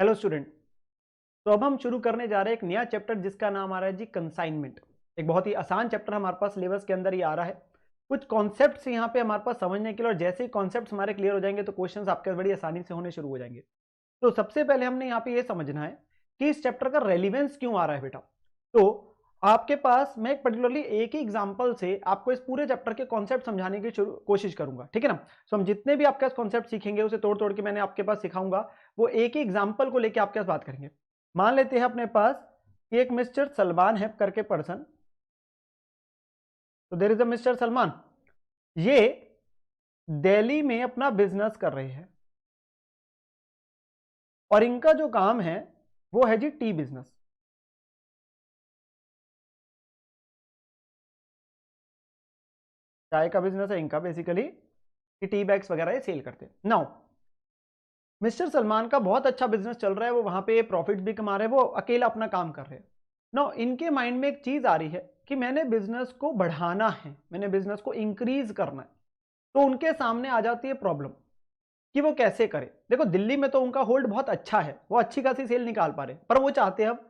Hello student. तो अब हम शुरू करने जा रहे हैं एक नया चैप्टर जिसका नाम आ रहा है जी कंसाइनमेंट। एक बहुत ही आसान चैप्टर हमारे पास सिलेबस के अंदर ही आ रहा है। कुछ कॉन्सेप्ट्स यहाँ पे हमारे पास समझने के लिए, और जैसे ही कॉन्सेप्ट्स हमारे क्लियर हो जाएंगे तो क्वेश्चंस आपके बड़ी आसानी से होने शुरू हो जाएंगे। तो सबसे पहले हमने यहाँ पे ये समझना है कि इस चैप्टर का रेलिवेंस क्यों आ रहा है बेटा। तो आपके पास मैं एक पर्टिकुलरली एक ही एग्जांपल से आपको इस पूरे चैप्टर के कॉन्सेप्ट समझाने की कोशिश करूंगा, ठीक है ना। तो हम जितने भी आपके पास कॉन्सेप्ट सीखेंगे उसे तोड़ तोड़ के मैंने आपके पास सिखाऊंगा, वो एक ही एग्जांपल को लेके आपके पास बात करेंगे। मान लेते हैं अपने पास एक मिस्टर सलमान है करके पर्सन। तो there is a mister Salman, ये दिल्ली में अपना बिजनेस कर रहे हैं और इनका जो काम है वो है जी टी बिजनेस। चाय का बिजनेस है इनका बेसिकली, कि टी बैग्स वगैरह ये सेल करते हैं। नाउ मिस्टर सलमान का बहुत अच्छा बिजनेस चल रहा है, वो वहां पे प्रॉफिट भी कमा रहे हैं, वो अकेला अपना काम कर रहे हैं। नाउ इनके माइंड में एक चीज आ रही है कि मैंने बिजनेस को बढ़ाना है, मैंने बिजनेस को इंक्रीज करना है। तो उनके सामने आ जाती है प्रॉब्लम कि वो कैसे करे। देखो दिल्ली में तो उनका होल्ड बहुत अच्छा है, वो अच्छी खासी सेल निकाल पा रहे हैं, पर वो चाहते हैं अब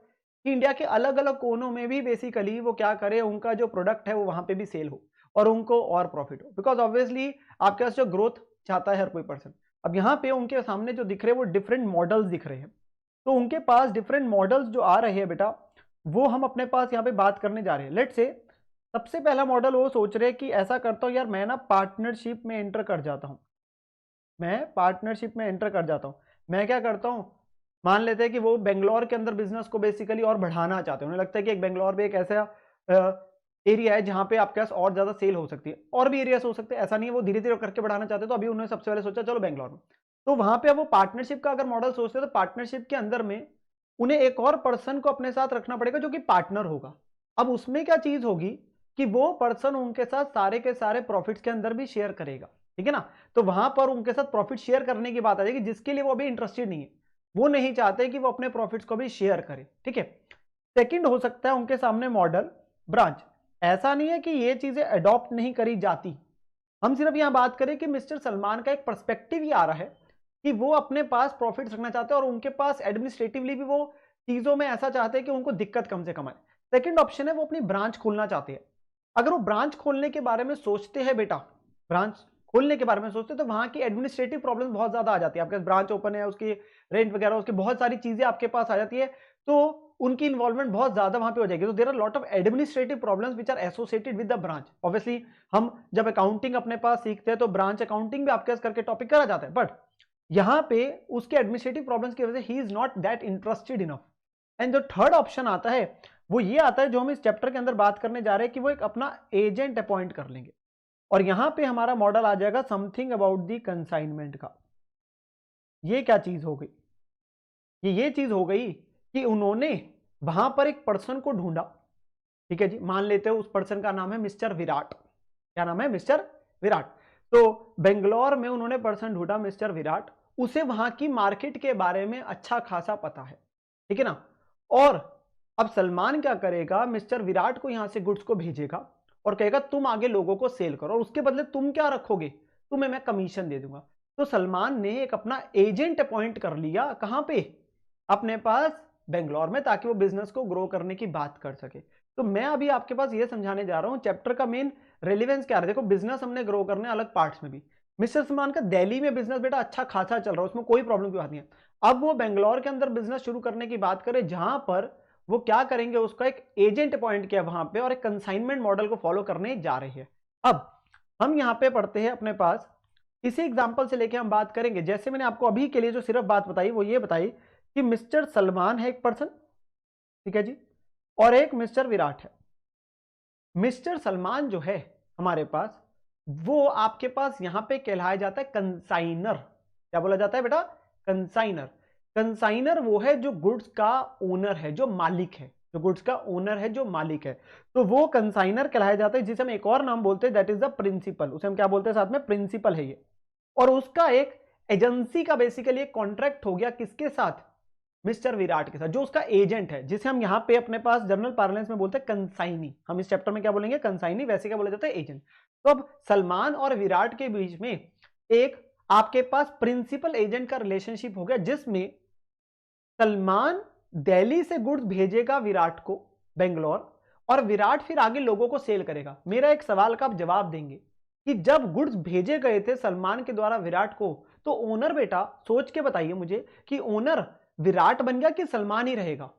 कि इंडिया के अलग अलग कोनों में भी बेसिकली वो क्या करे, उनका जो प्रोडक्ट है वो वहां पे भी सेल हो और उनको और प्रॉफिट हो। बिकॉज ऑब्वियसली आपके पास जो ग्रोथ चाहता है हर कोई पर्सन। अब यहाँ पे उनके सामने जो दिख रहे हैं वो डिफरेंट मॉडल्स दिख रहे हैं। तो उनके पास डिफरेंट मॉडल्स जो आ रहे हैं बेटा, वो हम अपने पास यहाँ पे बात करने जा रहे हैं। लेट्स से सबसे पहला मॉडल वो सोच रहे हैं कि ऐसा करता हूँ यार, मैं ना पार्टनरशिप में एंटर कर जाता हूँ। मैं क्या करता हूँ, मान लेते हैं कि वो बेंगलोर के अंदर बिजनेस को बेसिकली और बढ़ाना चाहते हैं। उन्हें लगता है कि एक बेंगलोर में एक ऐसा एरिया है जहां पे आपके पास और ज्यादा सेल हो सकती है, और भी एरियाज हो सकते हैं, ऐसा नहीं है, वो धीरे धीरे करके बढ़ाना चाहते हैं। तो अभी उन्होंने सबसे पहले सोचा चलो बेंगलोर में। तो वहां पे अब वो पार्टनरशिप का अगर मॉडल सोचते हैं तो पार्टनरशिप के अंदर में उन्हें एक और पर्सन को अपने साथ रखना पड़ेगा जो कि पार्टनर होगा। अब उसमें क्या चीज होगी कि वो पर्सन उनके साथ सारे के सारे प्रॉफिट्स के अंदर भी शेयर करेगा, ठीक है ना। तो वहां पर उनके साथ प्रॉफिट शेयर करने की बात आ जाएगी, जिसके लिए वो अभी इंटरेस्टेड नहीं है। वो नहीं चाहते कि वो अपने प्रॉफिट्स को भी शेयर करे, ठीक है। सेकंड हो सकता है उनके सामने मॉडल ब्रांच। ऐसा नहीं है कि ये चीजें अडॉप्ट नहीं करी जाती, हम सिर्फ यहां बात करें कि मिस्टर सलमान का एक पर्सपेक्टिव ही आ रहा है कि वो अपने पास प्रॉफिट्स रखना चाहते हैं और उनके पास एडमिनिस्ट्रेटिवली भी वो चीजों में ऐसा चाहते हैं कि उनको दिक्कत कम से कम आए। सेकंड ऑप्शन है वो अपनी ब्रांच खोलना चाहते हैं। अगर वो ब्रांच खोलने के बारे में सोचते हैं बेटा, ब्रांच खोलने के बारे में सोचते हैं तो वहां की एडमिनिस्ट्रेटिव प्रॉब्लम बहुत ज्यादा आ जाती है। आपके पास ब्रांच ओपन है, उसकी रेंट वगैरह, उसकी बहुत सारी चीजें आपके पास आ जाती है, तो उनकी इन्वॉल्वमेंट बहुत ज्यादा वहां पे हो जाएगी। तो there are lot of administrative problems which are associated with the branch. Obviously हम जब अकाउंटिंग अपने पास सीखते हैं तो ब्रांच अकाउंटिंग भी आपके पास करके टॉपिक करा जाता है, बट यहां पे उसके एडमिनिस्ट्रेटिव प्रॉब्लम्स की वजह से he is not that interested enough. And जो थर्ड ऑप्शन आता है वो ये आता है, जो हम इस चैप्टर के अंदर बात करने जा रहे हैं, कि वो एक अपना एजेंट अपॉइंट कर लेंगे। और यहां पे हमारा मॉडल आ जाएगा समथिंग अबाउट दी कंसाइनमेंट का। ये क्या चीज हो गई, ये चीज हो गई कि उन्होंने वहां पर एक पर्सन को ढूंढा, ठीक है जी। मान लेते हैं उस पर्सन का नाम है मिस्टर विराट। क्या नाम है? मिस्टर विराट। तो बेंगलोर में उन्होंने पर्सन ढूंढा मिस्टर विराट, उसे वहां की मार्केट के बारे में अच्छा खासा पता है, ठीक है ना। और अब सलमान क्या करेगा, मिस्टर विराट को यहां से गुड्स को भेजेगा और कहेगा तुम आगे लोगों को सेल करो और उसके बदले तुम क्या रखोगे, तुम्हें मैं कमीशन दे दूंगा। तो सलमान ने एक अपना एजेंट अपॉइंट कर लिया, कहां पे? अपने पास बेंगलोर में, ताकि वो बिजनेस को ग्रो करने की बात कर सके। तो मैं अभी आपके पास ये समझाने जा रहा हूं चैप्टर का मेन रेलिवेंस क्या है। देखो बिजनेस हमने ग्रो करने अलग पार्ट्स में भी, मिस्टर सलमान का दिल्ली में बिजनेस बेटा अच्छा खासा चल रहा है, उसमें कोई प्रॉब्लम की बात नहीं है। अब वो बेंगलोर के अंदर बिजनेस शुरू करने की बात करें, जहां पर वो क्या करेंगे, उसका एक एजेंट अपॉइंट किया वहां पे और एक कंसाइनमेंट मॉडल को फॉलो करने जा रहे हैं। अब हम यहां पे पढ़ते हैं अपने पास, इसी एग्जांपल से लेके हम बात करेंगे। जैसे मैंने आपको अभी के लिए जो सिर्फ बात बताई वो ये बताई कि मिस्टर सलमान है एक पर्सन, ठीक है जी, और एक मिस्टर विराट है। मिस्टर सलमान जो है हमारे पास, वो आपके पास यहां पे कहलाया जाता है कंसाइनर। क्या बोला जाता है बेटा? कंसाइनर। कंसाइनर वो है जो गुड्स का ओनर है, जो मालिक है, जो गुड्स का ओनर है, जो मालिक है। तो वो कंसाइनर कहलाया जाता है, जिसे हम एक और नाम बोलते हैं, दैट इज द प्रिंसिपल। उसे हम क्या बोलते हैं साथ में? प्रिंसिपल है ये। और उसका एक एजेंसी का बेसिकली एक कॉन्ट्रैक्ट हो गया किसके साथ? मिस्टर विराट के साथ, जो उसका एजेंट है, जिसे हम यहां पे अपने पास जनरल पार्लेंस में बोलते हैं कंसाइनी। हम इस चैप्टर में क्या बोलेंगे? कंसाइनी। वैसे क्या बोला जाता है? एजेंट। तो अब सलमान और विराट के बीच में एक आपके पास प्रिंसिपल एजेंट का रिलेशनशिप हो गया, जिसमें सलमान दिल्ली से गुड्स भेजेगा विराट को बेंगलोर, और विराट फिर आगे लोगों को सेल करेगा। मेरा एक सवाल का आप जवाब देंगे कि जब गुड्स भेजे गए थे सलमान के द्वारा विराट को, तो ओनर बेटा सोच के बताइए मुझे कि ओनर विराट बन गया कि सलमान ही रहेगा?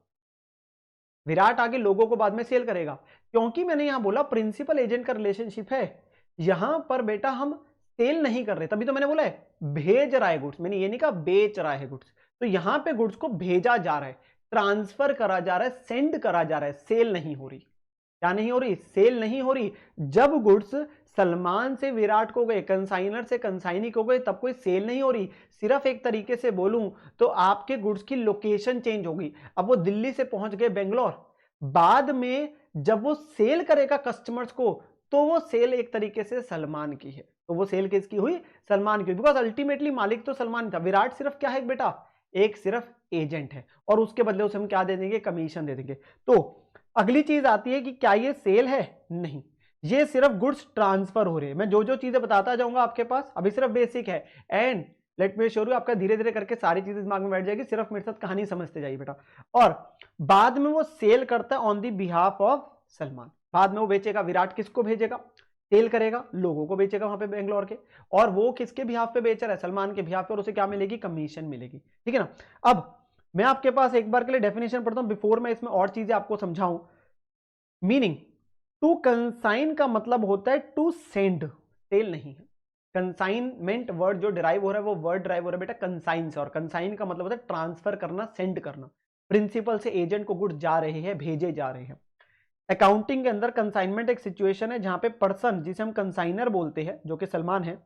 विराट आगे लोगों को बाद में सेल करेगा, क्योंकि मैंने यहां बोला प्रिंसिपल एजेंट का रिलेशनशिप है। यहां पर बेटा हम सेल नहीं कर रहे, तभी तो मैंने बोला है भेज रहा है गुड्स, मैंने ये नहीं कहा बेच रहा है गुड्स। तो यहां पे गुड्स को भेजा जा रहा है, ट्रांसफर करा जा रहा है, सेंड करा जा रहा है, सेल नहीं हो रही। क्या नहीं हो रही? सेल नहीं हो रही। जब गुड्स सलमान से विराट को गए, कंसाइनर से कंसाइनी को गए, तब कोई सेल नहीं हो रही। सिर्फ एक तरीके से बोलूं तो आपके गुड्स की लोकेशन चेंज होगी। अब वो दिल्ली से पहुंच गए बेंगलोर, बाद में जब वो सेल करेगा कस्टमर्स को, तो वो सेल एक तरीके से सलमान की है। तो वो सेल किसकी हुई? सलमान की, बिकॉज अल्टीमेटली मालिक तो सलमान था। विराट सिर्फ क्या है बेटा? एक सिर्फ एजेंट है, और उसके बदले उसे हम क्या दे देंगे? कमीशन दे देंगे। तो अगली चीज आती है कि क्या ये सेल है? नहीं, ये सिर्फ गुड्स ट्रांसफर हो रहे हैं। मैं जो जो चीजें बताता जाऊंगा आपके पास, अभी सिर्फ बेसिक है, and let me sure you आपका धीरे धीरे करके सारी चीजें दिमाग में बैठ जाएगी। सिर्फ मेरे साथ कहानी समझते जाइए बेटा। और बाद में वो सेल करता है on the behalf of Salman. बाद में वो बेचेगा, विराट किसको भेजेगा? सेल करेगा, लोगों को बेचेगा वहां पे बेंगलोर के, और वो किसके बिहाफ पे बेच रहा है? सलमान के बिहाफ पे, और उसे क्या मिलेगी? कमीशन मिलेगी। ठीक है ना? अब मैं आपके पास एक बार के लिए डेफिनेशन पढ़ता हूं बिफोर मैं इसमें और चीजें आपको समझाऊं। मीनिंग, टू कंसाइन का मतलब होता है टू सेंड, सेल नहीं है। कंसाइनमेंट वर्ड जो डिराइव हो रहा है, वो वर्ड डिराइव हो रहा है बेटा कंसाइन से, और कंसाइन का मतलब होता है ट्रांसफर करना, सेंड करना। प्रिंसिपल से एजेंट को गुड्स जा रहे हैं, भेजे जा रहे हैं। अकाउंटिंग के अंदर कंसाइनमेंट एक सिचुएशन है जहां पे पर्सन, जिसे हम कंसाइनर बोलते हैं, जो कि सलमान है,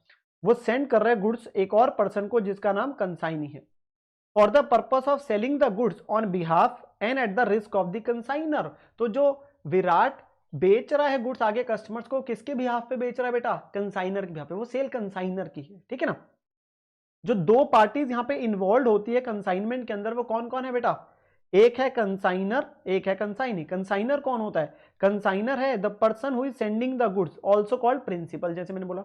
वो सेंड कर रहे हैं गुड्स एक और पर्सन को जिसका नाम कंसाइनी है, for the purpose of selling the goods on behalf and at the risk of the consignor. तो जो विराट बेच रहा है गुड्स आगे कस्टमर्स को, किसके बिहाफ पे बेच रहा है बेटा? कंसाइनर के बिहाफ पे। वो सेल कंसाइनर की है। ठीक है ना? जो दो पार्टीज यहां पे इन्वॉल्व होती है कंसाइनमेंट के अंदर, वो कौन कौन है बेटा? एक है कंसाइनर, एक है कंसाइनी। कंसाइनर कौन होता है? कंसाइनर है the person who is sending the goods, also called principal, जैसे मैंने बोला।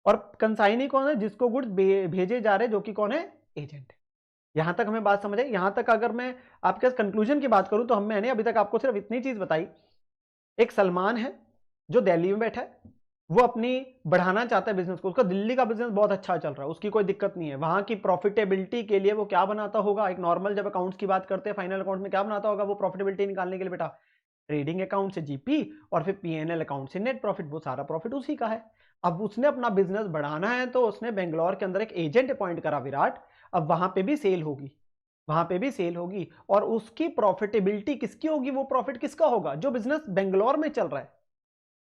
और कंसाइनी कौन है? जिसको गुड्स भेजे जा रहे हैं, जो कि कौन है? एजेंट है। यहां तक हमें बात समझ आई? यहां तक अगर मैं आपके कंक्लूजन की बात करूं, तो मैंने अभी तक आपको सिर्फ इतनी चीज बताई। एक सलमान है जो दिल्ली में बैठा है, वो अपनी बढ़ाना चाहता है बिजनेस को, उसका दिल्ली का बिजनेस बहुत अच्छा चल रहा है, उसकी कोई दिक्कत नहीं है। वहां की प्रॉफिटेबिलिटी के लिए वो क्या बनाता होगा? एक नॉर्मल जब अकाउंट्स की बात करते हैं, फाइनल अकाउंट में क्या बनाता होगा वो प्रॉफिटेबिलिटी निकालने के लिए बेटा? ट्रेडिंग अकाउंट से जीपी, और फिर पीएनएल अकाउंट से नेट प्रॉफिट। वो सारा प्रॉफिट उसी का है। अब उसने अपना बिजनेस बढ़ाना है, तो उसने बेंगलोर के अंदर एक एजेंट अपॉइंट करा विराट। अब वहां पे भी सेल होगी, वहां पे भी सेल होगी, और उसकी प्रॉफिटेबिलिटी किसकी होगी? वो प्रॉफिट किसका होगा? जो बिजनेस बेंगलोर में चल रहा है,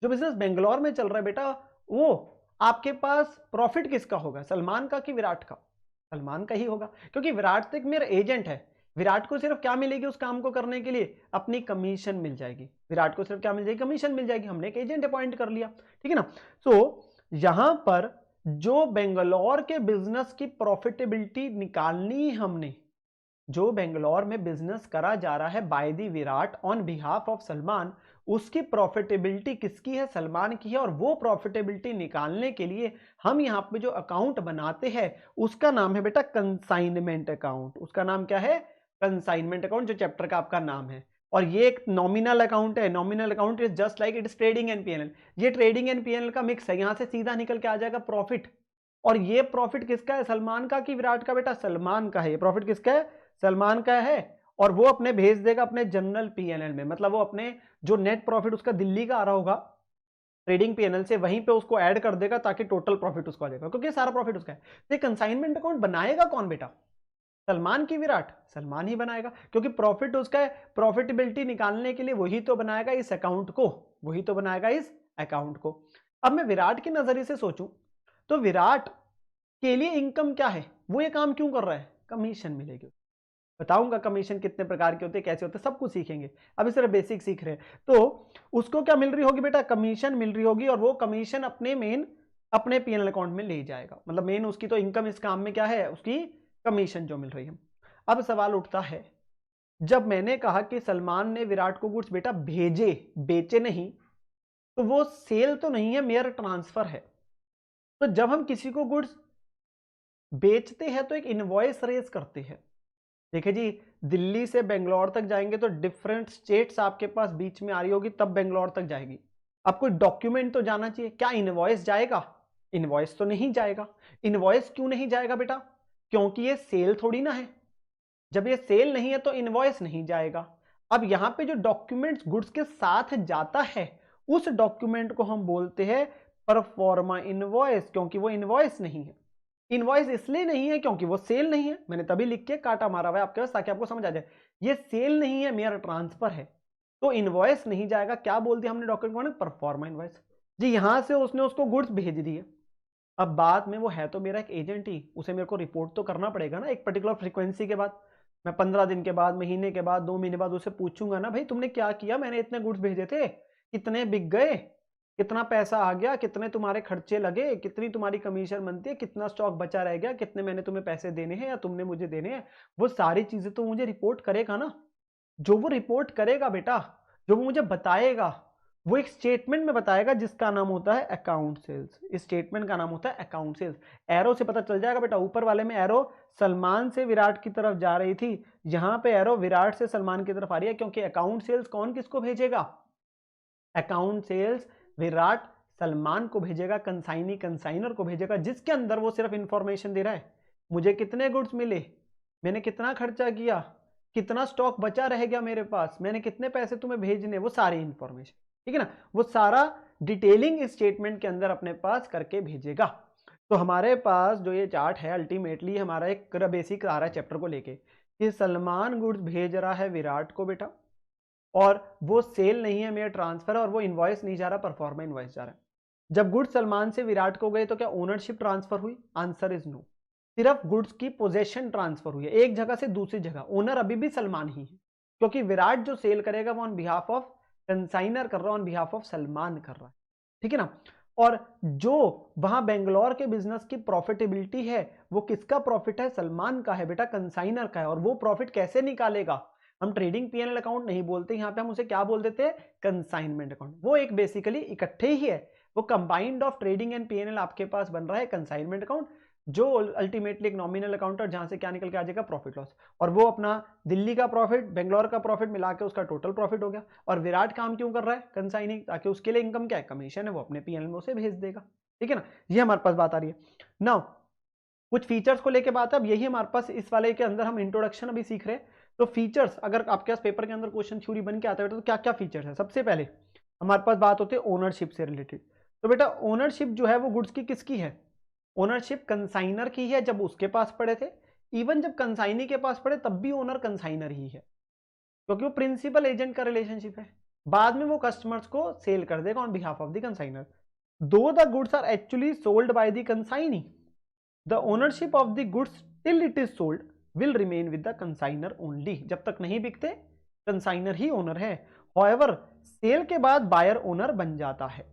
जो बिजनेस बेंगलोर में चल रहा है बेटा, वो आपके पास प्रॉफिट किसका होगा? सलमान का कि विराट का? सलमान का ही होगा, क्योंकि विराट तो एक मेरा एजेंट है। विराट को सिर्फ क्या मिलेगी उस काम को करने के लिए? अपनी कमीशन मिल जाएगी। विराट को सिर्फ क्या मिल जाएगी? कमीशन मिल जाएगी। हमने एक एजेंट अपॉइंट कर लिया। ठीक है ना? सो यहां पर जो बेंगलोर के बिजनेस की प्रॉफिटेबिलिटी निकालनी हमने, जो बेंगलोर में बिजनेस करा जा रहा है by the Virat on behalf of Salman, उसकी प्रॉफिटेबिलिटी किसकी है? सलमान की है। और वो प्रॉफिटेबिलिटी निकालने के लिए हम यहां पे जो अकाउंट बनाते हैं, उसका नाम है बेटा कंसाइनमेंट अकाउंट। उसका नाम क्या है? कंसाइनमेंट अकाउंट, जो चैप्टर का आपका नाम है। और ये एक नॉमिनल अकाउंट है। Nominal account is just like it is trading and PNL. ये ट्रेडिंग एंड पीएनएल का मिक्स है। यहां से सीधा निकल के आ जाएगा प्रॉफिट। और ये प्रॉफिट किसका है? सलमान का कि विराट का बेटा? सलमान का है। ये प्रॉफिट किसका है? सलमान का है। और वो अपने भेज देगा अपने जनरल पीएनएल में, मतलब वो अपने जो नेट प्रॉफिट उसका दिल्ली का आ रहा होगा ट्रेडिंग पीएनएल से, वहीं पे उसको ऐड कर देगा, ताकि टोटल प्रॉफिट उसको आ जाएगा, क्योंकि सारा प्रॉफिट उसका है। तो कंसाइनमेंट अकाउंट बनाएगा कौन बेटा? सलमान की विराट? सलमान ही बनाएगा, क्योंकि प्रॉफिट उसका है। प्रॉफिटेबिलिटी निकालने के लिए वही तो बनाएगा इस अकाउंट को, वही तो बनाएगा इस अकाउंट को। अब मैं विराट के नजरिए से सोचूं, तो विराट के लिए इनकम क्या है? वो ये काम क्यों कर रहा है? कमीशन मिलेगी। बताऊंगा कमीशन कितने प्रकार के होते हैं, कैसे होते हैं, सब कुछ सीखेंगे। अभी सिर्फ बेसिक सीख रहे हैं। तो उसको क्या मिल रही होगी बेटा? कमीशन मिल रही होगी। और वो कमीशन अपने पीएनएल अकाउंट में ले जाएगा। मतलब मेन उसकी तो इनकम इस काम में क्या है? उसकी कमीशन जो मिल रही है। अब सवाल उठता है, जब मैंने कहा कि सलमान ने विराट को गुड्स बेटा भेजे, बेचे नहीं, तो वो सेल तो नहीं है, मेयर ट्रांसफर है। तो जब हम किसी को गुड्स बेचते हैं तो एक इनवॉइस रेज करते हैं। देखिए जी, दिल्ली से बेंगलोर तक जाएंगे तो डिफरेंट स्टेट्स आपके पास बीच में आ रही होगी, तब बेंगलोर तक जाएगी। अब कोई डॉक्यूमेंट तो जाना चाहिए। क्या इनवॉइस जाएगा? इनवॉइस तो नहीं जाएगा। इनवॉइस क्यों नहीं जाएगा बेटा? क्योंकि ये सेल थोड़ी ना है। जब ये सेल नहीं है तो इनवॉइस नहीं जाएगा। अब यहां पे जो डॉक्यूमेंट्स गुड्स के साथ जाता है उस डॉक्यूमेंट को हम बोलते हैं परफॉर्मा इनवॉइस, क्योंकि वो इनवॉइस नहीं है। इनवॉइस इसलिए नहीं है क्योंकि वो सेल नहीं है। मैंने तभी लिख के काटा मारा हुआ है आपके पास ताकि आपको समझ आ जाए। ये सेल नहीं है, मेरा ट्रांसफर है, तो इनवॉइस नहीं जाएगा। क्या बोल दिया हमने डॉक्यूमेंट को? Proforma invoice. जी यहां से उसने उसको गुड्स भेज दिए। अब बाद में वो है तो मेरा एक एजेंट ही, उसे मेरे को रिपोर्ट तो करना पड़ेगा ना एक पर्टिकुलर फ्रीक्वेंसी के बाद। मैं 15 दिन के बाद, महीने के बाद, 2 महीने बाद उसे पूछूंगा ना, भाई तुमने क्या किया, मैंने इतने गुड्स भेजे थे, कितने बिक गए, कितना पैसा आ गया, कितने तुम्हारे खर्चे लगे, कितनी तुम्हारी कमीशन बनती है, कितना स्टॉक बचा रह गया, कितने मैंने तुम्हें पैसे देने हैं या तुमने मुझे देने हैं। वो सारी चीजें तो मुझे रिपोर्ट करेगा ना। जो वो रिपोर्ट करेगा बेटा, जो वो मुझे बताएगा, वो एक स्टेटमेंट में बताएगा जिसका नाम होता है अकाउंट सेल्स। इस स्टेटमेंट का नाम होता है अकाउंट सेल्स। एरो से पता चल जाएगा बेटा। ऊपर वाले में एरो सलमान से विराट की तरफ जा रही थी, यहां पे एरो विराट से सलमान की तरफ आ रही है, क्योंकि अकाउंट सेल्स कौन किसको भेजेगा? अकाउंट सेल्स विराट सलमान को भेजेगा, कंसाइनी कंसाइनर को भेजेगा, जिसके अंदर वो सिर्फ इंफॉर्मेशन दे रहा है। मुझे कितने गुड्स मिले, मैंने कितना खर्चा किया, कितना स्टॉक बचा रह गया मेरे पास, मैंने कितने पैसे तुम्हें भेजने, वो सारी इंफॉर्मेशन, ठीक है ना, वो सारा डिटेलिंग स्टेटमेंट के अंदर अपने पास करके भेजेगा। तो हमारे पास जो ये चार्ट है अल्टीमेटली हमारा एक बेसिक आ रहा है चैप्टर को लेके कि सलमान गुड्स भेज रहा है विराट को बेटा, और वो सेल नहीं है, मेरा ट्रांसफर है, और वो इनवॉइस नहीं जा रहा, परफॉर्मा इनवॉइस जा रहा है। जब गुड्स सलमान से विराट को गए तो क्या ओनरशिप ट्रांसफर हुई? Answer is no. सिर्फ गुड्स की पोजेशन ट्रांसफर हुई है एक जगह से दूसरी जगह। ओनर अभी भी सलमान ही है, क्योंकि विराट जो सेल करेगा वो ऑन बिहाफ ऑफ कंसाइनर कर रहा है, ऑन बिहाफ ऑफ सलमान कर रहा है, ठीक है ना। और जो वहां बेंगलोर के बिजनेस की प्रॉफिटेबिलिटी है वो किसका प्रॉफिट है? सलमान का है बेटा, कंसाइनर का है। और वो प्रॉफिट कैसे निकालेगा? हम ट्रेडिंग पीएनएल अकाउंट नहीं बोलते, यहाँ पे हम उसे क्या बोल देते हैं? Consignment account. वो एक बेसिकली इकट्ठे ही है, वो combined of trading and PNL आपके पास बन रहा है कंसाइनमेंट अकाउंट, जो अल्टीमेटली एक नॉमिनल अकाउंट है जहां से क्या निकल के आ जाएगा? Profit loss. और वो अपना दिल्ली का प्रॉफिट, बेंगलोर का प्रॉफिट मिला के उसका टोटल प्रॉफिट हो गया। और विराट काम क्यों कर रहा है? कंसाइनिंग, ताकि उसके लिए इनकम क्या है? कमीशन है, वो अपने पीएनएल में उसे भेज देगा, ठीक है ना। ये हमारे पास बात आ रही है। नाउ कुछ फीचर्स को लेके बात है। अब यही हमारे पास इस वाले के अंदर हम इंट्रोडक्शन अभी सीख रहे हैं। तो फीचर्स, अगर आपके पास पेपर के अंदर क्वेश्चन थ्योरी बन के आता है तो क्या क्या फीचर्स है? सबसे पहले हमारे पास बात होती है ओनरशिप से रिलेटेड। तो बेटा ओनरशिप जो है वो गुड्स की किसकी है? ओनरशिप कंसाइनर की है जब उसके पास पड़े थे। इवन जब कंसाइनी के पास पड़े तब भी ओनर कंसाइनर ही है, क्योंकि वो प्रिंसिपल एजेंट का रिलेशनशिप है। बाद में वो कस्टमर्स को सेल कर देगा on behalf of the consignor. Though the goods are actually sold by the consignee, the ownership of the goods till it is sold will remain with the consignor only. जब तक नहीं बिकते consignor ही owner है। However sale के बाद buyer owner बन जाता है,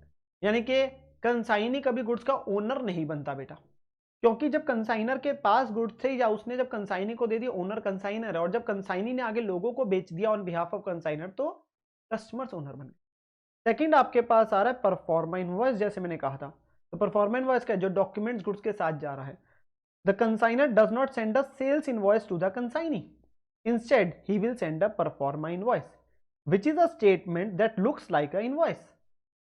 यानी कि कंसाइनी कभी गुड्स का ओनर नहीं बनता बेटा, क्योंकि जब कंसाइनर के पास गुड्स थे या उसने जब कंसाइनी को दे दिया, ओनर कंसाइनर है। और जब कंसाइनी ने आगे लोगों को बेच दिया ऑन बिहाफ ऑफ कंसाइनर तो कस्टमर्स ओनर बन गए। सेकंड आपके पास आ रहा है परफॉर्मा इनवॉइस, जैसे मैंने कहा था। तो परफॉर्मा इनवॉइस का जो डॉक्यूमेंट्स गुड्स के साथ जा रहा है, the consignor does not send a sales invoice to the consignee, instead he will send a proforma invoice which is a statement that looks like a invoice.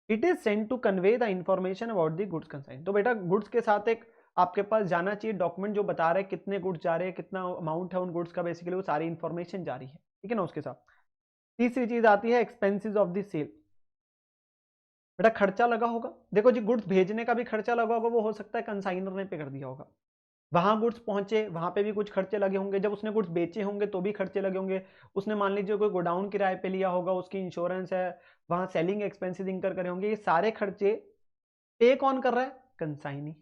It is sent to convey the information about the goods consigned. तो बेटा goods के साथ एक आपके पास जाना चाहिए document जो बता रहा है कितने गुड्स जा रहे हैं, कितना अमाउंट है उन गुड्स का, बेसिकली वो सारी इंफॉर्मेशन जा रही है, ठीक है ना। उसके साथ तीसरी चीज आती है एक्सपेंसेस ऑफ द सेल। बेटा खर्चा लगा होगा, देखो जी गुड्स भेजने का भी खर्चा लगा होगा, वो हो सकता है कंसाइनर ने पे कर दिया होगा। वहां गुड्स पहुंचे, वहां पे भी कुछ खर्चे लगे होंगे, जब उसने गुड्स बेचे होंगे तो भी खर्चे लगे होंगे। उसने मान लीजिए कोई गोडाउन किराए पे लिया होगा, उसकी इंश्योरेंस है, वहां सेलिंग एक्सपेंसेस इंकर करे होंगे। ये सारे खर्चे पे कौन कर रहा है? कंसाइनी।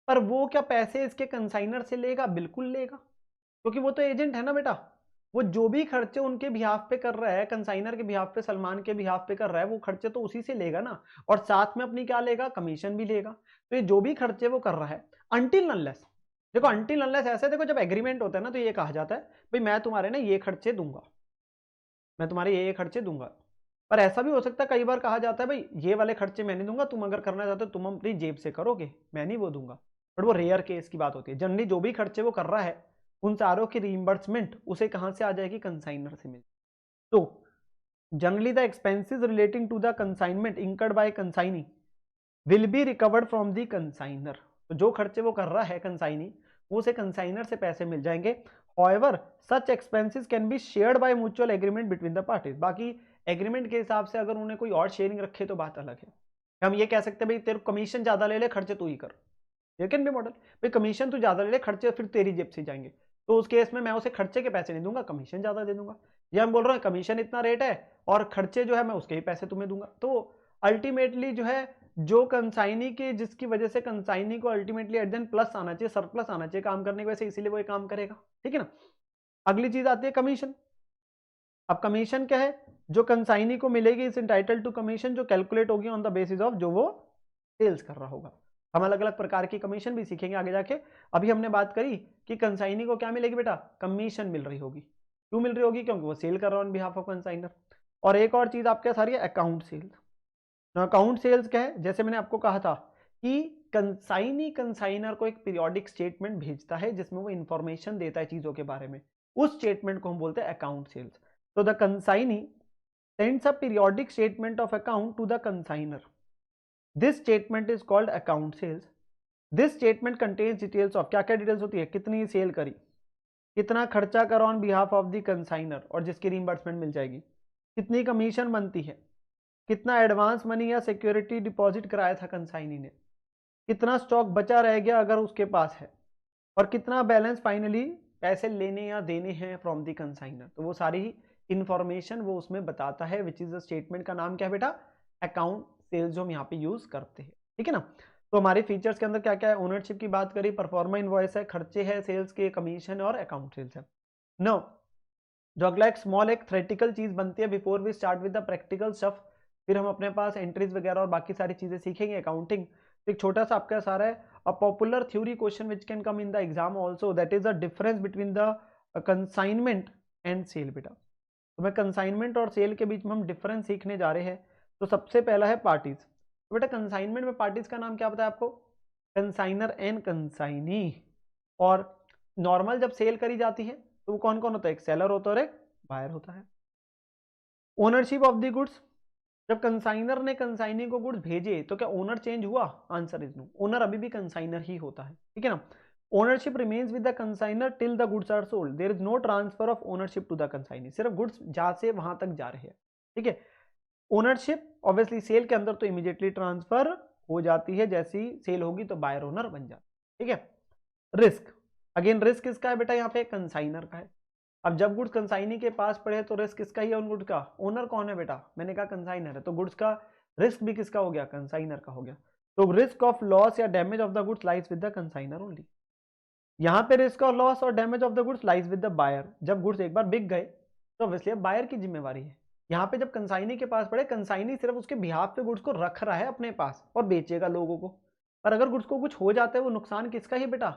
पर वो क्या पैसे इसके कंसाइनर से लेगा? बिल्कुल लेगा, क्योंकि वो तो एजेंट है ना बेटा। वो जो भी खर्चे उनके बिहाफ पे कर रहा है, कंसाइनर के बिहाफ पे, सलमान के बिहाफ पे कर रहा है, वो खर्चे तो उसी से लेगा ना। और साथ में अपनी क्या लेगा? कमीशन भी लेगा। तो ये जो भी खर्चे वो कर रहा है अनटिल अनलेस, देखो अनटिल अनलेस ऐसे, देखो जब एग्रीमेंट होता है ना तो ये कहा जाता है भाई मैं तुम्हारे ना ये खर्चे दूंगा, मैं तुम्हारे ये खर्चे दूंगा। पर ऐसा भी हो सकता है कई बार कहा जाता है भाई ये वाले खर्चे मैं नहीं दूंगा, तुम अगर करना चाहते हो तुम अपनी जेब से करोगे, मैं नहीं वो दूंगा। बट वो रेयर केस की बात होती है। जनरली जो भी खर्चे वो कर रहा है उन सारों की रीइंबर्समेंट उसे कहां से आ जाएगी, कंसाइनर से मिल। तो generally the expenses relating to the consignment incurred by consignee will be recovered from the consignor. तो जो खर्चे वो कर रहा है कंसाइनी, वो उसे कंसाइनर से पैसे मिल जाएंगे। However, such expenses can be shared by mutual agreement between the parties। बाकी एग्रीमेंट के हिसाब से अगर उन्हें कोई और शेयरिंग रखे तो बात अलग है। हम ये कह सकते हैं भाई तेरे कमीशन ज्यादा ले ले, खर्चे तू ही कर। ये कैन बी मॉडल, भाई कमीशन तू ज्यादा ले ले, खर्चे फिर तेरी जेब से जाएंगे। तो उस केस में मैं उसे खर्चे के पैसे नहीं दूंगा, कमीशन ज्यादा दे दूंगा। या हम बोल रहे हैं कमीशन इतना रेट है और खर्चे जो है मैं उसके ही पैसे तुम्हें दूंगा। तो अल्टीमेटली जो है, जो कंसाइनी के जिसकी वजह से कंसाइनी को अल्टीमेटली एट देन प्लस आना चाहिए, सरप्लस आना चाहिए काम करने की वजह से, इसीलिए वो ये काम करेगा। ठीक है ना। अगली चीज आती है कमीशन। अब कमीशन क्या है, जो कंसाइनी को मिलेगी इज इंटाइटल टू कमीशन, जो कैलकुलेट होगी ऑन द बेसिस ऑफ जो वो सेल्स कर रहा होगा। हम अलग अलग प्रकार की कमीशन भी सीखेंगे आगे जाके। अभी हमने बात करी कि कंसाइनी को क्या मिलेगी बेटा, कमीशन मिल रही होगी। क्यों मिल रही होगी, क्योंकि वो सेल कर रहा है ऑन बिहाफ ऑफ कंसाइनर। और एक और चीज आपके सारी है अकाउंट सेल्स। अकाउंट सेल्स क्या है, जैसे मैंने आपको कहा था कि कंसाइनी कंसाइनर को एक पीरियोडिक स्टेटमेंट भेजता है जिसमें वो इंफॉर्मेशन देता है चीजों के बारे में, उस स्टेटमेंट को हम बोलते हैं अकाउंट सेल्स। तो the consignee sends a periodic statement of account to the consignor. This statement is called account sales. This statement contains details of, क्या क्या डिटेल्स होती है, कितनी सेल करी, कितना खर्चा करा on behalf of the consignor और जिसकी रिइंबर्समेंट मिल जाएगी, कितनी कमीशन बनती है, कितना एडवांस मनी या सिक्योरिटी डिपॉजिट कराया था कंसाइनी ने, कितना स्टॉक बचा रह गया अगर उसके पास है, और कितना बैलेंस फाइनली पैसे लेने या देने हैं फ्रॉम द कंसाइनर। तो वो सारी इंफॉर्मेशन वो उसमें बताता है, विच इज द स्टेटमेंट का नाम क्या है बेटा, अकाउंट सेल्स, जो हम यहाँ पे यूज करते हैं। ठीक है ना। तो हमारे फीचर्स के अंदर क्या क्या है, ओनरशिप की बात करी, परफॉर्मा इनवॉइस है, खर्चे है सेल्स के, कमीशन और अकाउंट सेल्स है। नो, जो अगला एक स्मॉल एक थ्योरेटिकल चीज बनती है before we start with the practical stuff, फिर हम अपने पास एंट्रीज वगैरह और बाकी सारी चीजें सीखेंगे अकाउंटिंग। एक छोटा सा आपका सारा है, a popular theory question which can come in the exam also, that is the difference between the consignment and sale बेटा। तो मैं कंसाइनमेंट और सेल के बीच में हम डिफरेंस सीखने जा रहे हैं। तो सबसे पहला है पार्टीज। तो बेटा कंसाइनमेंट में पार्टीज का नाम क्या पता है आपको, कंसाइनर एंड कंसाइनी। और नॉर्मल जब सेल करी जाती है तो वो कौन कौन होता है, एक सेलर होता है और एक बायर होता है। ओनरशिप ऑफ द गुड्स, जब कंसाइनर ने कंसाइनी को गुड्स भेजे तो क्या ओनर चेंज हुआ, आंसर इज नो, ओनर अभी भी कंसाइनर ही होता है। ठीक है ना। Ownership remains with the consignor till the goods are sold, there is no transfer of ownership to the consignee, सिर्फ गुड्स जहां से वहां तक जा रहे हैं। ठीक है। ओनरशिप ऑब्वियसली सेल के अंदर तो इमीडिएटली ट्रांसफर हो जाती है, जैसी सेल होगी तो बायर ओनर बन जाता है। ठीक है। रिस्क, अगेन रिस्क किसका है बेटा, यहाँ पे कंसाइनर का है। अब जब गुड्स कंसाइनी के पास पड़े तो रिस्क किसका ही है उन गुड्स का, ओनर कौन है बेटा, मैंने कहा कंसाइनर है, तो गुड्स का रिस्क भी किसका हो गया, कंसाइनर का हो गया। तो रिस्क ऑफ लॉस या damage of the goods lies with the consignor only. यहाँ पे रिस्क ऑफ लॉस और damage of the goods lies with the buyer. जब गुड्स एक बार बिक गए तो ऑब्वियसली अब बायर की जिम्मेवारी है। यहाँ पे जब कंसाइनी के पास पड़े, कंसाइनी सिर्फ उसके बिहाफ पे गुड्स को रख रहा है अपने पास और बेचेगा लोगों को, पर अगर गुड्स को कुछ हो जाता है वो नुकसान किसका ही बेटा,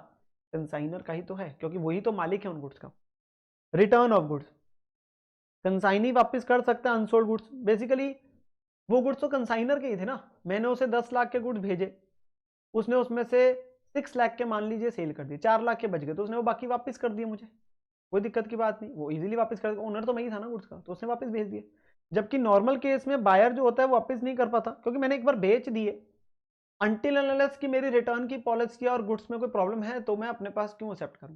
कंसाइनर का ही तो है, क्योंकि वही तो मालिक है उन गुड्स का। रिटर्न ऑफ गुड्स, कंसाइनी वापस कर सकता है अनसोल्ड गुड्स। बेसिकली वो गुड्स तो कंसाइनर के ही थे ना, मैंने उसे 10 लाख के गुड्स भेजे, उसने उसमें से 6 लाख के मान लीजिए सेल कर दिए, 4 लाख के बच गए, तो उसने वो बाकी वापस कर दिए मुझे, कोई दिक्कत की बात नहीं, वो इजीली वापस कर, ओनर तो मैं ही था ना गुड्स का, तो उसने वापस भेज दिए। जबकि नॉर्मल केस में बायर जो होता है वो वापस नहीं कर पाता, क्योंकि मैंने एक बार बेच दिए, अनटिल अनलेस की मेरी रिटर्न की पॉलिसी और गुड्स में कोई प्रॉब्लम है तो मैं अपने पास क्यों एक्सेप्ट करूं।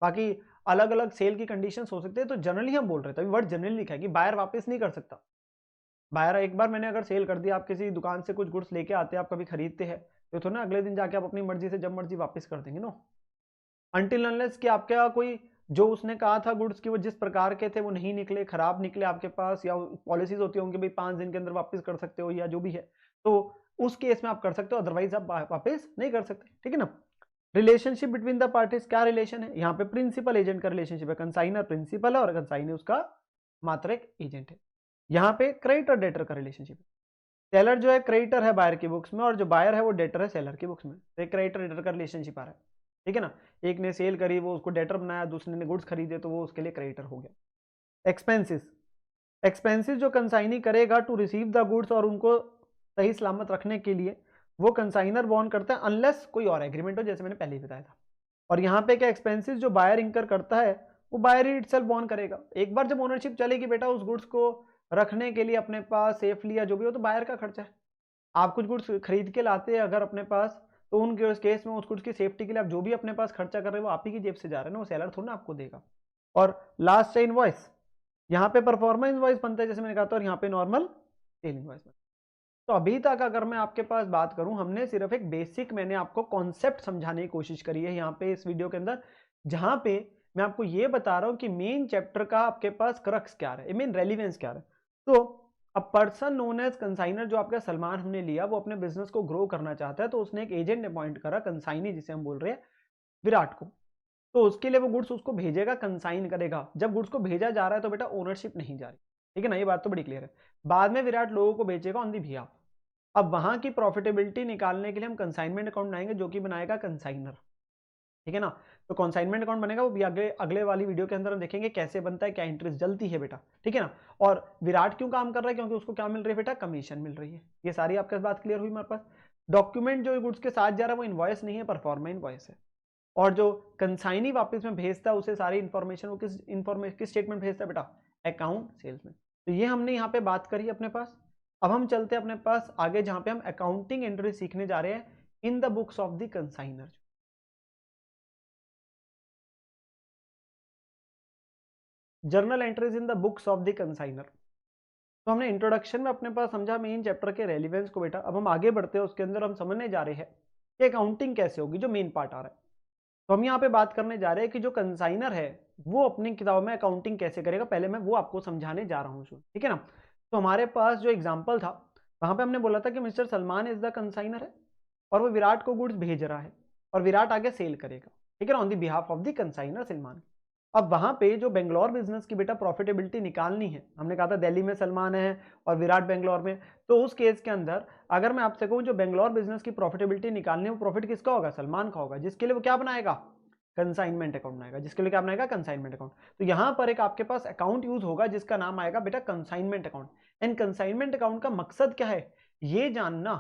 बाकी अलग अलग सेल की कंडीशंस हो सकते हैं, तो जनरली हम बोल रहे थे, वर्ड जनरली लिखा है कि बायर वापस नहीं कर सकता। बायर एक बार मैंने अगर सेल कर दिया, आप किसी दुकान से कुछ गुड्स लेके आते हैं, आप कभी खरीदते हैं, तो ना अगले दिन जाके आप अपनी मर्जी से जब मर्जी वापस कर देंगे नो, अनटिल अनलेस कि आपका कोई जो उसने कहा था गुड्स की वो जिस प्रकार के थे वो नहीं निकले, खराब निकले आपके पास, या पॉलिसीज होती होंगी भाई 5 दिन के अंदर वापस कर सकते हो या जो भी है, तो उस केस में आप कर सकते हो, अदरवाइज आप वापस नहीं कर सकते। ठीक है ना। रिलेशनशिप बिटवीन द पार्टीज, क्या रिलेशन है यहाँ पे, प्रिंसिपल एजेंट का रिलेशनशिप है, कंसाइनर प्रिंसिपल है और कंसाइनी उसका मात्र एक एजेंट है। यहाँ पे क्रेडिटर डेटर का रिलेशनशिप है, सेलर जो है क्रेडिटर है बायर की बुक्स में और जो बायर है वो डेटर है सेलर की बुक्स में, तो एक क्रेडिटर डेटर का रिलेशनशिप आ रहा है। ठीक है ना। एक ने सेल करी वो उसको डेटर बनाया, दूसरे ने गुड्स खरीदे तो वो उसके लिए क्रेडिटर हो गया। एक्सपेंसेस, एक्सपेंसेस जो कंसाइनी करेगा टू रिसीव द गुड्स और उनको सही सलामत रखने के लिए वो कंसाइनर बॉन्ड करता है, अनलेस कोई और एग्रीमेंट हो, जैसे मैंने पहले ही बताया था। और यहाँ पे क्या एक्सपेंसेस जो बायर इंकर करता है वो बायर ही इटसेल्फ बॉर्न करेगा। एक बार जब ओनरशिप चलेगी बेटा उस गुड्स को रखने के लिए अपने पास सेफली या जो भी हो, तो बायर का खर्चा है। आप कुछ गुड्स खरीद के लाते हैं अगर अपने पास, तो उन केस में उस गुड्स की सेफ्टी के लिए आप जो भी अपने पास खर्चा कर रहे हो वो आप ही की जेब से जा रहे हैं ना, वो सेलर थोड़ा ना आपको देगा। और लास्ट है इनवॉइस, यहाँ पे परफॉर्मेंस इनवॉइस बनता है जैसे मैंने कहा था, और यहाँ पे नॉर्मल सेल इनवॉइस बनता है। तो अभी तक अगर मैं आपके पास बात करूं, हमने सिर्फ एक बेसिक मैंने आपको कॉन्सेप्ट समझाने की कोशिश करी है यहाँ पे इस वीडियो के अंदर, जहां पे मैं आपको ये बता रहा हूं कि मेन चैप्टर का आपके पास क्रक्स क्या है, मेन रेलिवेंस क्या है। तो a person known as consignor, जो आपका सलमान हमने लिया, वो अपने बिजनेस को ग्रो करना चाहता है, तो उसने एक एजेंट अपॉइंट करा, कंसाइनी जिसे हम बोल रहे हैं, विराट को। तो उसके लिए वो गुड्स उसको भेजेगा, कंसाइन करेगा। जब गुड्स को भेजा जा रहा है तो बेटा ओनरशिप नहीं जा रही, ठीक है ना, ये बात तो बड़ी क्लियर है। बाद में विराट लोगों को बेचेगा ऑन दी बिहाफ। अब वहां की प्रॉफिटेबिलिटी निकालने के लिए हम कंसाइनमेंट अकाउंट बनाएंगे, जो कि बनाएगा कंसाइनर, ठीक है ना। तो कंसाइनमेंट अकाउंट बनेगा, वो भी अगले वाली वीडियो के अंदर हम देखेंगे कैसे बनता है, क्या इंटरेस्ट जलती है बेटा, ठीक है ना। और विराट क्यों काम कर रहा है, क्योंकि उसको क्या मिल रही है बेटा, कमीशन मिल रही है। ये सारी आपके बात क्लियर हुई हमारे पास। डॉक्यूमेंट जो गुड्स के साथ जा रहा है वो इनवॉइस नहीं है, परफॉर्मा इनवॉइस है। और जो कंसाइनी वापस में भेजता है उसे सारी इंफॉर्मेशन वो किस स्टेटमेंट भेजता है बेटा, अकाउंट सेल्स में। तो ये हमने यहाँ पे बात करी अपने पास। अब हम चलते हैं अपने पास आगे, जहां पे हम अकाउंटिंग एंट्री सीखने जा रहे हैं in the books of the consignor. Journal entries in the books of the consignor. तो हमने इंट्रोडक्शन में अपने पास समझा मेन चैप्टर के रेलिवेंस को बेटा। अब हम आगे बढ़ते हैं, उसके अंदर हम समझने जा रहे हैं कि अकाउंटिंग कैसे होगी, जो मेन पार्ट आ रहा है। तो हम यहाँ पे बात करने जा रहे हैं कि जो कंसाइनर है वो अपनी किताब में अकाउंटिंग कैसे करेगा, पहले मैं वो आपको समझाने जा रहा हूँ, ठीक है ना। तो हमारे पास जो एग्जाम्पल था वहां पे हमने बोला था कि mister Salman is the consignor है, और वो विराट को गुड्स भेज रहा है, और विराट आगे सेल करेगा, ठीक है ना, on the behalf of the consignor Salman. अब वहां पे जो बेंगलोर बिजनेस की बेटा प्रॉफिटेबिलिटी निकालनी है, हमने कहा था दिल्ली में सलमान है और विराट बेंगलोर में, तो उस केस के अंदर अगर मैं आपसे कहूं जो बेंगलोर बिजनेस की प्रॉफिटेबिलिटी निकालनी है, वो प्रॉफिट किसका होगा, सलमान का होगा, जिसके लिए वो क्या बनाएगा, कंसाइनमेंट अकाउंट बनाएगा, जिसके लिए क्या बनाएगा, कंसाइनमेंट अकाउंट। तो यहां पर एक आपके पास अकाउंट यूज होगा जिसका नाम आएगा बेटा consignment account. And consignment account का मकसद क्या है, ये जानना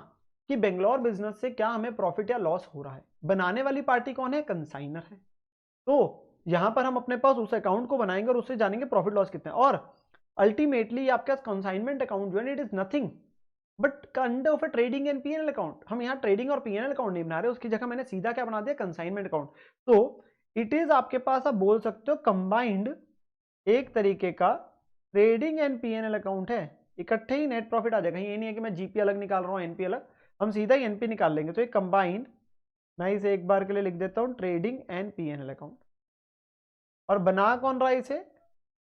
कि बेंगलोर बिजनेस से क्या हमें प्रॉफिट या लॉस हो रहा है। बनाने वाली पार्टी कौन है, कंसाइनर है। तो यहां पर हम अपने पास उस अकाउंट को बनाएंगे और उससे जानेंगे प्रॉफिट लॉस कितना है। और अल्टीमेटली आपके पास कंसाइनमेंट अकाउंट जो है it is nothing but kind of a trading and PNL account. हम यहाँ ट्रेडिंग और पीएनएल अकाउंट नहीं बना रहे, उसकी जगह मैंने सीधा क्या बना दिया, कंसाइनमेंट अकाउंट। तो इट इज आपके पास, आप बोल सकते हो कंबाइंड एक तरीके का ट्रेडिंग एंड पीएनएल अकाउंट है, इकट्ठे ही नेट प्रॉफिट आ जाएगा। ये नहीं है कि मैं जीपी अलग निकाल रहा हूँ एनपी अलग, हम सीधा ही एनपी निकाल लेंगे। तो एक कंबाइंड, मैं इसे एक बार के लिए लिख देता हूँ ट्रेडिंग एंड पीएनएल अकाउंट। और बना कौन रहा है इसे,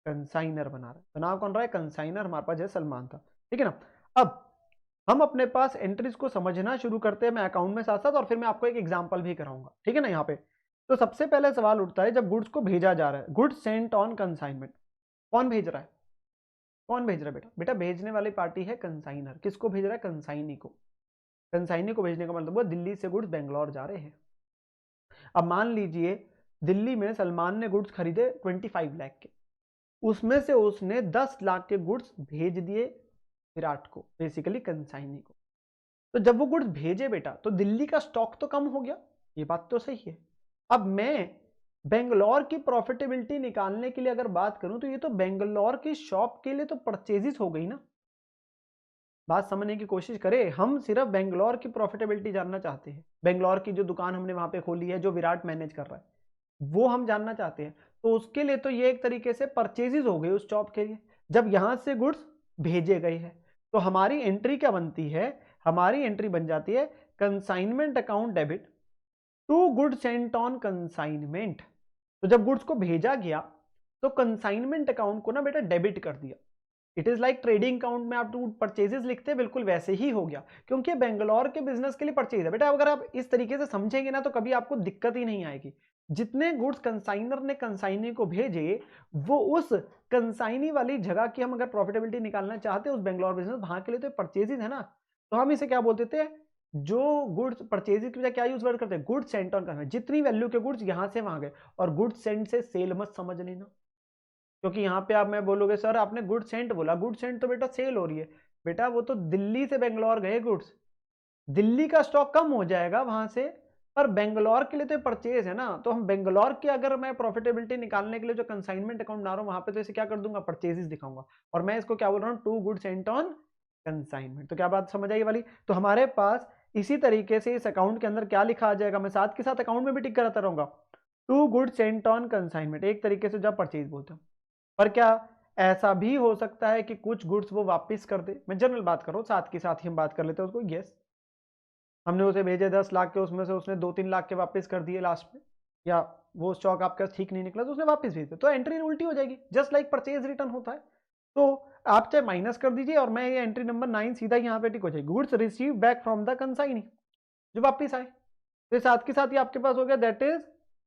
कंसाइनर बना रहा है। बना कौन रहा है, कंसाइनर हमारे पास जैसे सलमान था, ठीक है ना। अब हम अपने पास एंट्रीज को समझना शुरू करते हैं, मैं अकाउंट में साथ साथ, और फिर मैं आपको एक एग्जांपल भी कराऊंगा, ठीक है ना। यहाँ पे तो सबसे पहले सवाल उठता है, जब गुड्स को भेजा जा रहा है, गुड्स सेंट ऑन कंसाइनमेंट, कौन भेज रहा है, कौन भेज रहा है बेटा, बेटा भेजने वाली पार्टी है कंसाइनर। किसको भेज रहा है, कंसाइनी को। कंसाइनी को भेजने का मतलब वो दिल्ली से गुड्स बेंगलोर जा रहे हैं। अब मान लीजिए दिल्ली में सलमान ने गुड्स खरीदे 25 लाख के, उसमें से उसने 10 लाख के गुड्स भेज दिए विराट को, बेसिकली कंसाइनी को। तो जब वो गुड्स भेजे बेटा, तो दिल्ली का स्टॉक तो कम हो गया, ये बात तो सही है। अब मैं बेंगलोर की प्रॉफिटेबिलिटी निकालने के लिए अगर बात करूं, तो ये तो बेंगलोर की शॉप के लिए तो परचेजेस हो गई ना। बात समझने की कोशिश करें, हम सिर्फ बेंगलोर की प्रॉफिटेबिलिटी जानना चाहते हैं, बेंगलोर की जो दुकान हमने वहां पे खोली है, जो विराट मैनेज कर रहा है, वो हम जानना चाहते हैं। तो उसके लिए तो ये एक तरीके से परचेजेस हो गई उस शॉप के लिए, जब यहां से गुड्स भेजे गए हैं। तो हमारी एंट्री क्या बनती है, हमारी एंट्री बन जाती है consignment account debit to good sent on consignment. तो जब गुड्स को भेजा गया तो कंसाइनमेंट अकाउंट को ना बेटा डेबिट कर दिया। It is like trading account में आप परचेजेस लिखते हैं, बिल्कुल वैसे ही हो गया, क्योंकि बेंगलोर के बिजनेस के लिए परचेज है बेटा। अगर आप इस तरीके से समझेंगे ना तो कभी आपको दिक्कत ही नहीं आएगी। जितने गुड्स कंसाइनर ने कंसाइनी को भेजे, वो उस कंसाइनी वाली जगह की हम अगर प्रॉफिटेबिलिटी निकालना चाहते हैं उस बेंगलोर बिजनेस, वहां के लिए तो परचेजेस है ना। तो हम इसे क्या बोलते थे, जो गुड्स परचेजेस की वजह क्या यूज करते हैं, गुड्स सेंट ऑन कंसाइनमेंट। जितनी वैल्यू के गुड्स यहां से वहां गए, और गुड्स सेंट से सेल मत समझ लेना, क्योंकि यहाँ पे आप मैं बोलोगे सर आपने गुड सेंट बोला, गुड सेंट तो बेटा सेल हो रही है। बेटा वो तो दिल्ली से बेंगलोर गए गुड्स, दिल्ली का स्टॉक कम हो जाएगा वहां से, पर बेंगलोर के लिए तो परचेज है ना, तो हम बेंगलोर की अगर मैं प्रॉफिटेबिलिटी निकालने के लिए जो कंसाइनमेंट अकाउंट बना रहा हूँ वहां पे तो इसे क्या कर दूंगा, परचेजेस दिखाऊंगा, और मैं इसको क्या बोल रहा हूँ, to goods sent on consignment. तो क्या बात समझ आई वाली। तो हमारे पास इसी तरीके से इस अकाउंट के अंदर क्या लिखा आ जाएगा, मैं साथ के साथ अकाउंट में भी टिक कराता रहूंगा, to goods sent on consignment, एक तरीके से जब परचेज बोलते हैं। पर क्या ऐसा भी हो सकता है कि कुछ गुड्स वो वापस कर दे, मैं जनरल बात कर रहा हूँ, साथ के साथ ही हम बात कर लेते हैं उसको। यस, हमने उसे भेजे 10 लाख के, उसमें से उसने 2-3 लाख के वापस कर दिए लास्ट में, या वो स्टॉक आपका ठीक नहीं निकला तो उसने वापस भेज दिया, तो एंट्री उल्टी हो जाएगी, जस्ट लाइक परचेज रिटर्न होता है। तो आप चाहे माइनस कर दीजिए और मैं ये एंट्री नंबर 9 सीधा यहाँ पे टिक हो जाएगी, goods receive back from the consignee, जो वापस आए। तो साथ के साथ ही आपके पास हो गया that is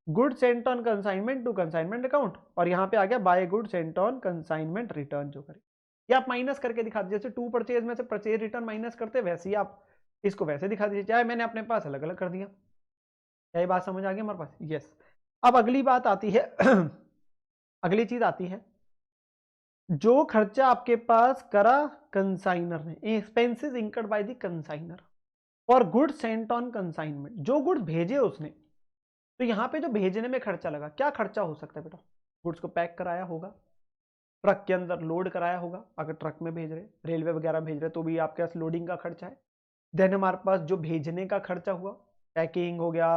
good sent on consignment to consignment account, और यहाँ पे आ गया by good sent on consignment return जो करे, या आप माइनस करके दिखा दीजिए, जैसे टू परचेज में से परचेज रिटर्न माइनस करते वैसे ही आप इसको वैसे दिखा दीजिए, चाहे मैंने अपने पास अलग अलग कर दिया। क्या ये बात समझ आ गई हमारे पास? यस। अब अगली बात आती है अगली चीज आती है, जो खर्चा आपके पास करा कंसाइनर ने, expenses incurred by the consignor और गुड्स सेंट ऑन कंसाइनमेंट, जो गुड्स भेजे उसने, तो यहां पे जो भेजने में खर्चा लगा, क्या खर्चा हो सकता है बेटा, गुड्स को पैक कराया होगा, ट्रक के अंदर लोड कराया होगा, अगर ट्रक में भेज रहे, रेलवे वगैरह भेज रहे तो भी आपके पास लोडिंग का खर्चा है। देन हमारे पास जो भेजने का खर्चा हुआ, पैकिंग हो गया,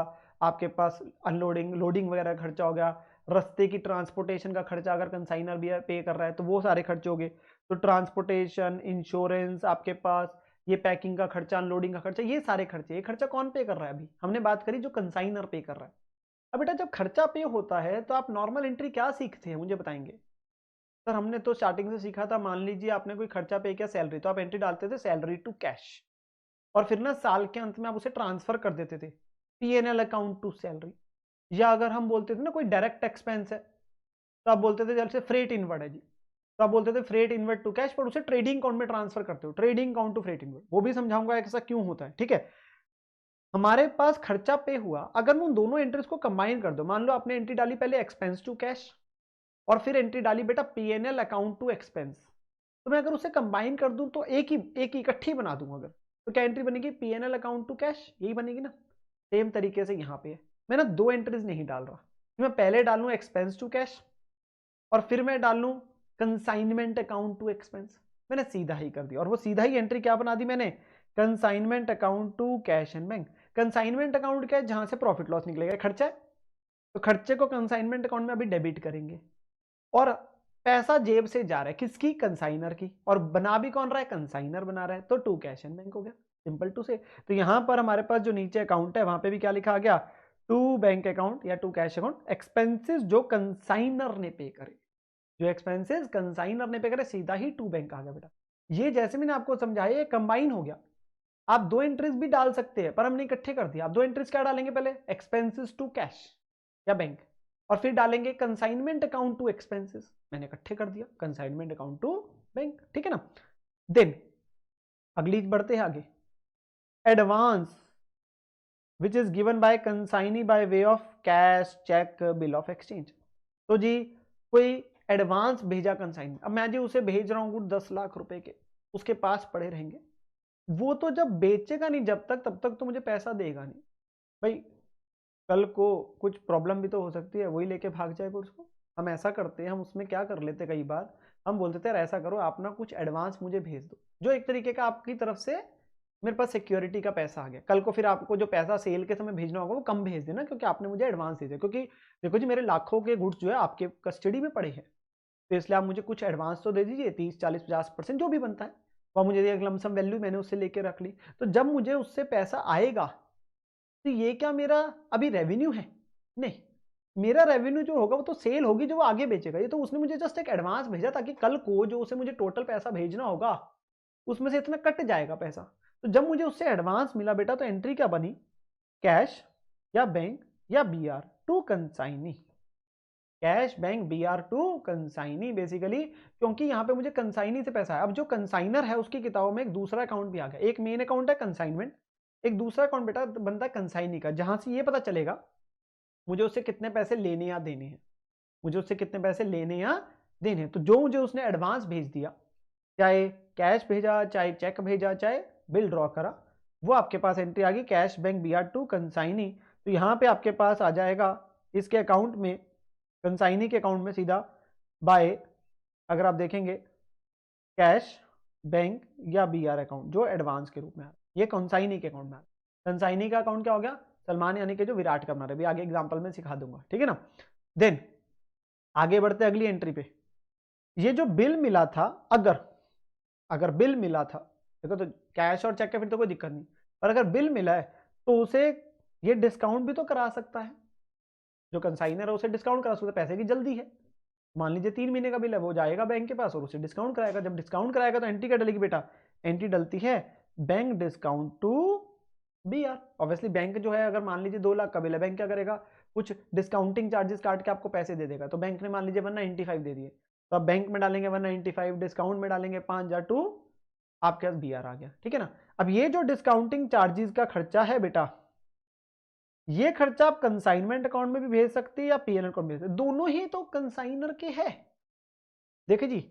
आपके पास अनलोडिंग लोडिंग वगैरह का खर्चा हो गया, रास्ते की ट्रांसपोर्टेशन का खर्चा अगर कंसाइनर भी पे कर रहा है तो वो सारे खर्चे हो गए। तो ट्रांसपोर्टेशन, इंश्योरेंस, आपके पास ये पैकिंग का खर्चा, अनलोडिंग का खर्चा, ये सारे खर्चे, ये खर्चा कौन पे कर रहा है, अभी हमने बात करी जो कंसाइनर पे कर रहा है। अब बेटा जब खर्चा पे होता है तो आप नॉर्मल एंट्री क्या सीखते हैं मुझे बताएंगे? सर हमने तो स्टार्टिंग से सीखा था, मान लीजिए आपने कोई खर्चा पे किया सैलरी, तो आप एंट्री डालते थे सैलरी टू कैश, और फिर ना साल के अंत में आप उसे ट्रांसफर कर देते थे पीएनएल अकाउंट टू सैलरी। या अगर हम बोलते थे ना कोई डायरेक्ट एक्सपेंस है तो आप बोलते थे जैसे फ्रेट इनवर्ड है जी, तो आप बोलते थे फ्रेट इनवर्ड टू कैश, पर उसे ट्रेडिंग अकाउंट में ट्रांसफर करते हो, trading account to freight inward, वो भी समझाऊंगा ऐसा क्यों होता है, ठीक है। हमारे पास खर्चा पे हुआ, अगर मैं उन दोनों एंट्रीज को कंबाइन कर दो, मान लो आपने एंट्री डाली पहले एक्सपेंस टू कैश और फिर एंट्री डाली बेटा पीएनएल अकाउंट टू एक्सपेंस, तो मैं अगर उसे कंबाइन कर दूं तो एक ही इकट्ठी बना दूं अगर, तो क्या एंट्री बनेगी, पीएनएल अकाउंट टू कैश, यही बनेगी ना। सेम तरीके से यहाँ पे है, मैं ना दो एंट्रीज नहीं डाल रहा, मैं पहले डाल लूं एक्सपेंस टू कैश और फिर मैं डाल लूं कंसाइनमेंट अकाउंट टू एक्सपेंस, मैंने सीधा ही कर दिया, और वो सीधा ही एंट्री क्या बना दी मैंने, consignment account to cash and bank. Consignment account क्या है, जहां से प्रॉफिट लॉस निकलेगा, खर्चा है, तो खर्चे को कंसाइनमेंट अकाउंट में अभी डेबिट करेंगे, और पैसा जेब से जा रहा है किसकी, कंसाइनर की, और बना भी कौन रहा है, कंसाइनर बना रहा है, तो टू कैश एंड बैंक हो गया, सिंपल टू से। तो यहां पर हमारे पास जो नीचे अकाउंट है वहां पे भी क्या लिखा आ गया, टू बैंक अकाउंट या टू कैश अकाउंट, एक्सपेंसेस जो कंसाइनर ने पे करे, जो एक्सपेंसेस कंसाइनर ने पे करे सीधा ही टू बैंक आ गया बेटा। ये जैसे मैंने आपको समझाया ये कंबाइन हो गया, आप दो एंट्रीज भी डाल सकते हैं पर हमने इकट्ठे कर दिया। आप दो एंट्रीज क्या डालेंगे, पहले एक्सपेंसेस टू कैश या बैंक, और फिर डालेंगे कंसाइनमेंट अकाउंट टू एक्सपेंसेस, मैंने इकट्ठे कर दिया कंसाइनमेंट अकाउंट टू बैंक, ठीक है ना। देन अगली बढ़ते हैं आगे, advance which is given by consignee by way of cash, cheque, bill of exchange. तो जी कोई एडवांस भेजा कंसाइनी, अब मैं जी उसे भेज रहा हूँ 10 लाख रुपए के, उसके पास पड़े रहेंगे, वो तो जब बेचेगा नहीं जब तक, तब तक तो मुझे पैसा देगा नहीं भाई, कल को कुछ प्रॉब्लम भी तो हो सकती है, वही लेके भाग जाएगा उसको। हम ऐसा करते हैं, हम उसमें क्या कर लेते कई बार, हम बोलते थे यार ऐसा करो आप ना कुछ एडवांस मुझे भेज दो, जो एक तरीके का आपकी तरफ से मेरे पास सिक्योरिटी का पैसा आ गया, कल को फिर आपको जो पैसा सेल के समय भेजना होगा वो कम भेज देना, क्योंकि आपने मुझे एडवांस दे दिया, क्योंकि देखो जी मेरे लाखों के गुड्स जो है आपके कस्टडी में पड़े हैं, तो इसलिए आप मुझे कुछ एडवांस तो दे दीजिए, 30-40-50% जो भी बनता है, तो मुझे एक लमसम वैल्यू मैंने उससे लेके रख ली, तो जब मुझे उससे पैसा आएगा तो ये क्या मेरा अभी रेवेन्यू है, नहीं, मेरा रेवेन्यू जो होगा वो तो सेल होगी जो वो आगे बेचेगा, ये तो उसने मुझे जस्ट एक एडवांस भेजा ताकि कल को जो उसे मुझे टोटल पैसा भेजना होगा उसमें से इतना कट जाएगा पैसा। तो जब मुझे उससे एडवांस मिला बेटा तो एंट्री क्या बनी, कैश या बैंक या BR to consignee, cash bank BR to consignee basically, क्योंकि यहां पे मुझे कंसाइनी से पैसा है। अब जो कंसाइनर है उसकी किताबों में एक दूसरा अकाउंट भी आ गया, एक मेन अकाउंट है कंसाइनमेंट, एक दूसरा अकाउंट बेटा बनता है कंसाइनी का, जहां से ये पता चलेगा मुझे उससे कितने पैसे लेने या देने हैं, मुझे उससे कितने पैसे लेने या देने हैं। तो जो मुझे उसने एडवांस भेज दिया, चाहे कैश भेजा, चाहे चेक भेजा, चाहे बिल ड्रॉ करा, वो आपके पास एंट्री आ गई cash bank BR to consignee. तो यहाँ पे आपके पास आ जाएगा इसके अकाउंट में, कंसाइनी के अकाउंट में सीधा बाय, अगर आप देखेंगे कैश, बैंक या बीआर अकाउंट जो एडवांस के रूप में आ रहा है, ये कंसाइनी के अकाउंट में आ रहा है। कंसाइनी का अकाउंट क्या हो गया, सलमान यानी कि जो विराट का बना रहे, आगे एग्जांपल में सिखा दूंगा, ठीक है ना। देन आगे बढ़ते अगली एंट्री पे, ये जो बिल मिला था, अगर बिल मिला था, देखो तो कैश और चेक के फिर तो कोई दिक्कत नहीं, पर अगर बिल मिला है तो उसे ये डिस्काउंट भी तो करा सकता है, जो कंसाइनर है उसे डिस्काउंट करा सकता है, पैसे की जल्दी है। मान लीजिए 3 महीने का बिल है, वो जाएगा बैंक के पास और उसे डिस्काउंट कराएगा। जब डिस्काउंट कराएगा तो एंट्री क्या डलेगी बेटा, एंट्री डलती है bank discount to BR. Obviously bank जो है, अगर मान लीजिए 2 लाख का बिल है, बैंक क्या करेगा, कुछ डिस्काउंटिंग चार्जेस काट के आपको पैसे दे देगा। तो बैंक ने मान लीजिए 195 दे दिए, तो आप बैंक में डालेंगे 195, डिस्काउंट में डालेंगे 5000 टू आपके पास बीआर आ गया, ठीक है ना। अब ये जो डिस्काउंटिंग चार्जेस का खर्चा है बेटा, ये खर्चा आप कंसाइनमेंट अकाउंट में भी भेज सकते हैं या पीएनएल अकाउंट में भेज सकते, दोनों ही तो कंसाइनर के है। देखिए जी,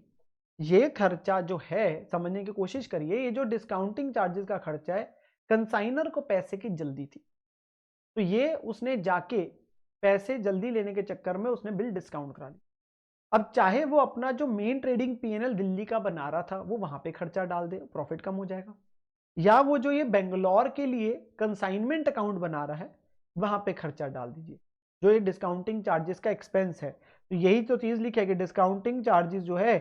ये खर्चा जो है, समझने की कोशिश करिए, ये जो डिस्काउंटिंग चार्जेस का खर्चा है, कंसाइनर को पैसे की जल्दी थी, तो ये उसने जाके पैसे जल्दी लेने के चक्कर में उसने बिल डिस्काउंट करा लिया। अब चाहे वो अपना जो मेन ट्रेडिंग पीएनएल दिल्ली का बना रहा था, वो वहां पे खर्चा डाल दे, प्रॉफिट कम हो जाएगा, या वो जो ये बेंगलोर के लिए कंसाइनमेंट अकाउंट बना रहा है, वहां पे खर्चा डाल दीजिए, जो ये डिस्काउंटिंग चार्जेस का एक्सपेंस है। तो यही तो चीज लिखी है कि डिस्काउंटिंग चार्जेस जो है,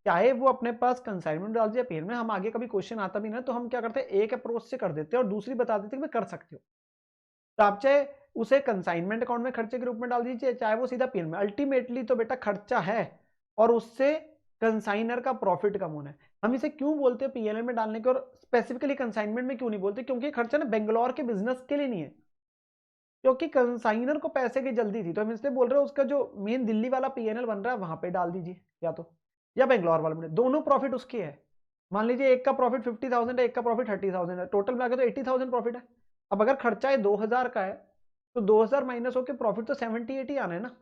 चाहे वो अपने पास कंसाइनमेंट डाल दिया पेन में, हम आगे कभी क्वेश्चन आता भी ना तो हम क्या करते हैं, एक अप्रोच से कर देते हैं और दूसरी बता देते हैं कि कर सकते हो। तो आप चाहे उसे कंसाइनमेंट अकाउंट में खर्चे के रूप में डाल दीजिए, चाहे वो सीधा पेन में, अल्टीमेटली तो बेटा खर्चा है और उससे कंसाइनर का प्रॉफिट कम होना है। हम इसे क्यों बोलते हैं पीएनएल में डालने के, और स्पेसिफिकली कंसाइनमेंट में क्यों नहीं बोलते, क्योंकि खर्चा ना बेंगलोर के बिजनेस के लिए नहीं है, क्योंकि कंसाइनर को पैसे की जल्दी थी, तो हम इसलिए बोल रहे हैं उसका जो मेन दिल्ली वाला पीएनएल बन रहा है वहां पे डाल दीजिए, या तो या बेंगलोर वाले में, दोनों प्रॉफिट उसके है। मान लीजिए एक का प्रॉफिट 50,000 है, एक का प्रॉफिट 30,000 है, टोटल में आगे तो 80,000 प्रॉफिट है। अब अगर खर्चा है 2,000 का है, तो 2,000 माइनस होकर प्रॉफिट तो 70-80 आना है ना।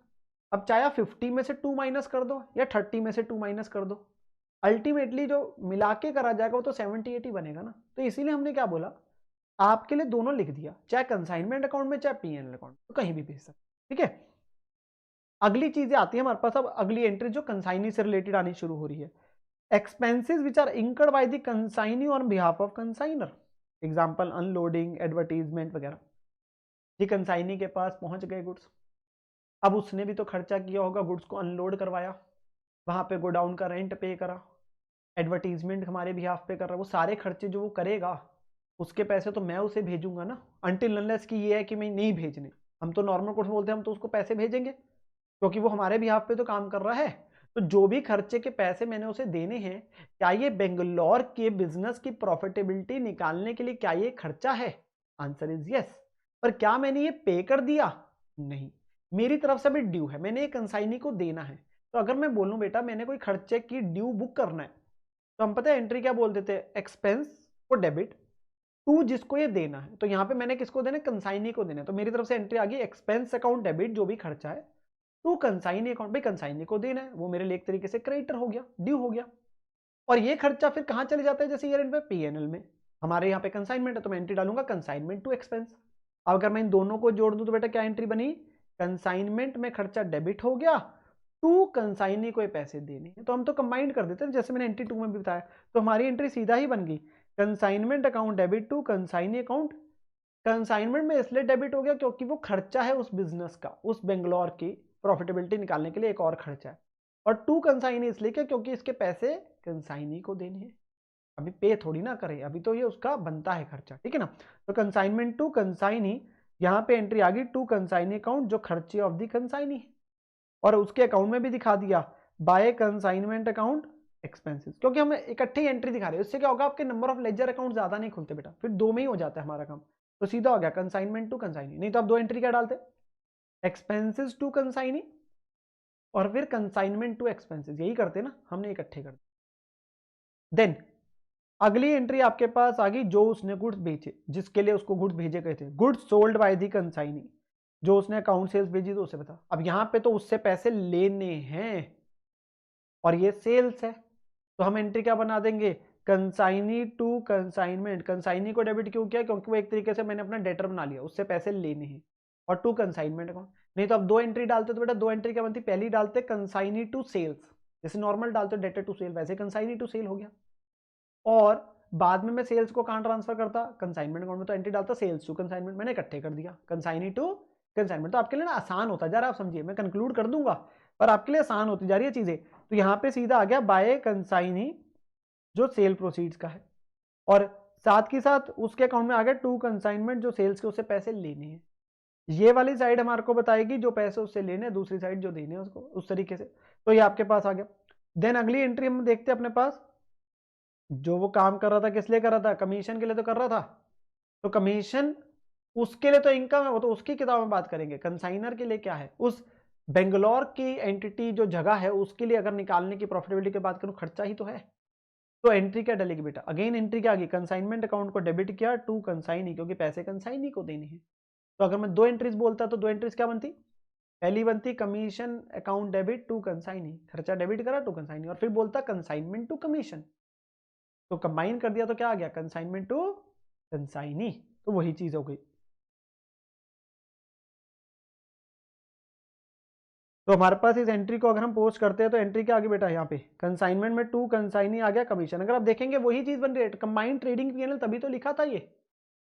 अब चाहे आप 50 में से 2 माइनस कर दो या 30 में से 2 माइनस कर दो, अल्टीमेटली जो मिला के करा जाएगा वो तो 70-80 बनेगा ना। तो इसीलिए हमने क्या बोला, आपके लिए दोनों लिख दिया, चाहे कंसाइनमेंट अकाउंट में चाहे पीएनएल अकाउंट, तो कहीं भी भेज सकते, ठीक है। अगली चीजें आती है हमारे पास, अब अगली एंट्री जो कंसाइनी से रिलेटेड आनी शुरू हो रही है, expenses which are incurred by the consignee on behalf of consignor, example unloading, advertisement वगैरह। ये कंसाइनी के पास पहुंच गए गुड्स, अब उसने भी तो खर्चा किया होगा, गुड्स को अनलोड करवाया, वहां पे गोडाउन का रेंट पे करा, एडवर्टीजमेंट हमारे बिहाफ पे कर रहा है, वो सारे खर्चे जो वो करेगा उसके पैसे तो मैं उसे भेजूंगा ना, अनटिल अनलेस की ये है कि मैं नहीं भेजने, हम तो नॉर्मल कोर्स बोलते हैं, हम तो उसको पैसे भेजेंगे क्योंकि वो हमारे बिहाफ पे तो काम कर रहा है। तो जो भी खर्चे के पैसे मैंने उसे देने हैं, क्या ये बेंगलोर के बिजनेस की प्रॉफिटेबिलिटी निकालने के लिए क्या ये खर्चा है, आंसर इज यस। पर क्या मैंने ये पे कर दिया, नहीं, मेरी तरफ से भी ड्यू है, मैंने ये कंसाइनी को देना है। तो अगर मैं बोलूं बेटा मैंने कोई खर्चे की ड्यू बुक करना है, तो हम पता है एंट्री क्या बोल देते हैं, एक्सपेंस को डेबिट टू जिसको ये देना है, तो यहाँ पे मैंने किसको देना है, कंसाइनी को देना है, तो मेरी तरफ से एंट्री आ गई एक्सपेंस अकाउंट डेबिट, जो भी खर्चा है टू कंसाइनी अकाउंट, भाई कंसाइनी को देना है, वो मेरे लिए एक तरीके से क्रेडिटर हो गया, ड्यू हो गया। और ये खर्चा फिर कहां चले जाता है, जैसे ईयर एंड पे पीएनएल में, हमारे यहाँ पे कंसाइनमेंट है तो मैं एंट्री डालूंगा कंसाइनमेंट टू एक्सपेंस। अब अगर मैं इन दोनों को जोड़ दूं तो बेटा क्या एंट्री बनी, कंसाइनमेंट में खर्चा डेबिट हो गया, टू कंसाइनी को पैसे देने हैं, तो हम तो कंबाइंड कर देते हैं जैसे मैंने एंट्री 2 में भी बताया, तो हमारी एंट्री सीधा ही बन गई, consignment account debit to consignee account. Consignment में इसलिए डेबिट हो गया क्योंकि वो खर्चा है उस बिजनेस का, उस बेंगलोर की प्रॉफिटेबिलिटी निकालने के लिए एक और खर्चा है, और टू कंसाइनी इसलिए क्या, क्योंकि इसके पैसे कंसाइनी को देने हैं, अभी पे थोड़ी ना करे, अभी तो ये उसका बनता है खर्चा, ठीक है ना। तो कंसाइनमेंट टू कंसाइनी, यहाँ पे एंट्री आ गई टू कंसाइनी अकाउंट, जो खर्चे ऑफ दी कंसाइनी है, और उसके अकाउंट में भी दिखा दिया बाय कंसाइनमेंट अकाउंट एक्सपेंसेस, क्योंकि हम इकट्ठे ही एंट्री दिखा रहे हैं, उससे क्या होगा, आपके नंबर ऑफ लेजर अकाउंट ज्यादा नहीं खुलते बेटा, फिर 2 में ही हो जाता है हमारा काम, तो सीधा हो गया कंसाइनमेंट टू कंसाइनी। नहीं तो आप 2 एंट्री क्या डालते, एक्सपेंसेस टू कंसाइनी और फिर कंसाइनमेंट टू एक्सपेंसेस, यही करते ना, हमने इकट्ठे कर दिए। देन अगली एंट्री आपके पास आ गई, जो उसने गुड्स बेचे, जिसके लिए उसको गुड्स भेजे गए थे, goods sold by the consignee, जो उसने अकाउंट सेल्स भेजी तो उसे बता। अब यहां पे तो उससे पैसे लेने हैं और ये सेल्स है, तो हम एंट्री क्या बना देंगे, कंसाइनी टू कंसाइनमेंट। कंसाइनी को डेबिट क्यों किया, क्योंकि वो एक तरीके से मैंने अपना डेटर बना लिया, उससे पैसे लेने हैं, और टू कंसाइनमेंट अकाउंट। नहीं तो आप दो एंट्री डालते तो बेटा दो एंट्री क्या बनती, पहली डालते कंसाइनी टू सेल्स, जैसे नॉर्मल डालते डेटर टू सेल, वैसे कंसाइनी टू सेल हो गया। और बाद में मैं सेल्स को कहां ट्रांसफर करता, कंसाइनमेंट अकाउंट में, तो एंट्री डालता सेल्स टू कंसाइनमेंट, मैंने इकट्ठे कर दिया कंसाइनी टू कंसाइनमेंट। तो आपके लिए ना आसान होता जा रहा है, आप समझिए, मैं कंक्लूड कर दूंगा पर आपके लिए आसान होती जा रही है चीजें। तो यहाँ पे सीधा आ गया बाय कंसाइनी जो सेल प्रोसीड्स का है, और साथ के साथ उसके अकाउंट में आ गया टू कंसाइनमेंट जो सेल्स के उससे पैसे लेने हैं। ये वाली साइड हमारे को बताएगी जो पैसे उससे लेने हैं, दूसरी साइड जो देने हैं उसको, उस तरीके से। तो ये आपके पास आ गया। देन अगली एंट्री हम देखते हैं अपने पास, जो वो काम कर रहा था किस लिए कर रहा था, कमीशन के लिए तो कर रहा था, तो कमीशन उसके लिए तो इनकम है, वो तो उसकी किताब में बात करेंगे। कंसाइनर के लिए क्या है, उस बेंगलोर की एंटिटी जो जगह है उसके लिए अगर निकालने की प्रॉफिटेबिलिटी की बात करूं, खर्चा ही तो है। तो एंट्री क्या डलेगी बेटा, अगेन एंट्री क्या आ गई, कंसाइनमेंट अकाउंट को डेबिट किया टू कंसाइनी, क्योंकि पैसे कंसाइनी को देने हैं। तो अगर मैं दो एंट्रीज बोलता तो दो एंट्रीज क्या बनती, पहली बनती commission account debit to consignee, खर्चा डेबिट करा टू कंसाइनी, और फिर बोलता कंसाइनमेंट टू कमीशन, तो कंबाइन कर दिया तो क्या आ गया, कंसाइनमेंट टू कंसाइनी। तो वही चीज हो गई। तो हमारे पास इस एंट्री को अगर हम पोस्ट करते हैं तो एंट्री क्या आ गई बेटा, यहाँ पे कंसाइनमेंट में टू कंसाइनी आ गया, कमीशन। अगर आप देखेंगे वही चीज बन रही है, कंबाइंड ट्रेडिंग पीएनएल, तभी तो लिखा था ये,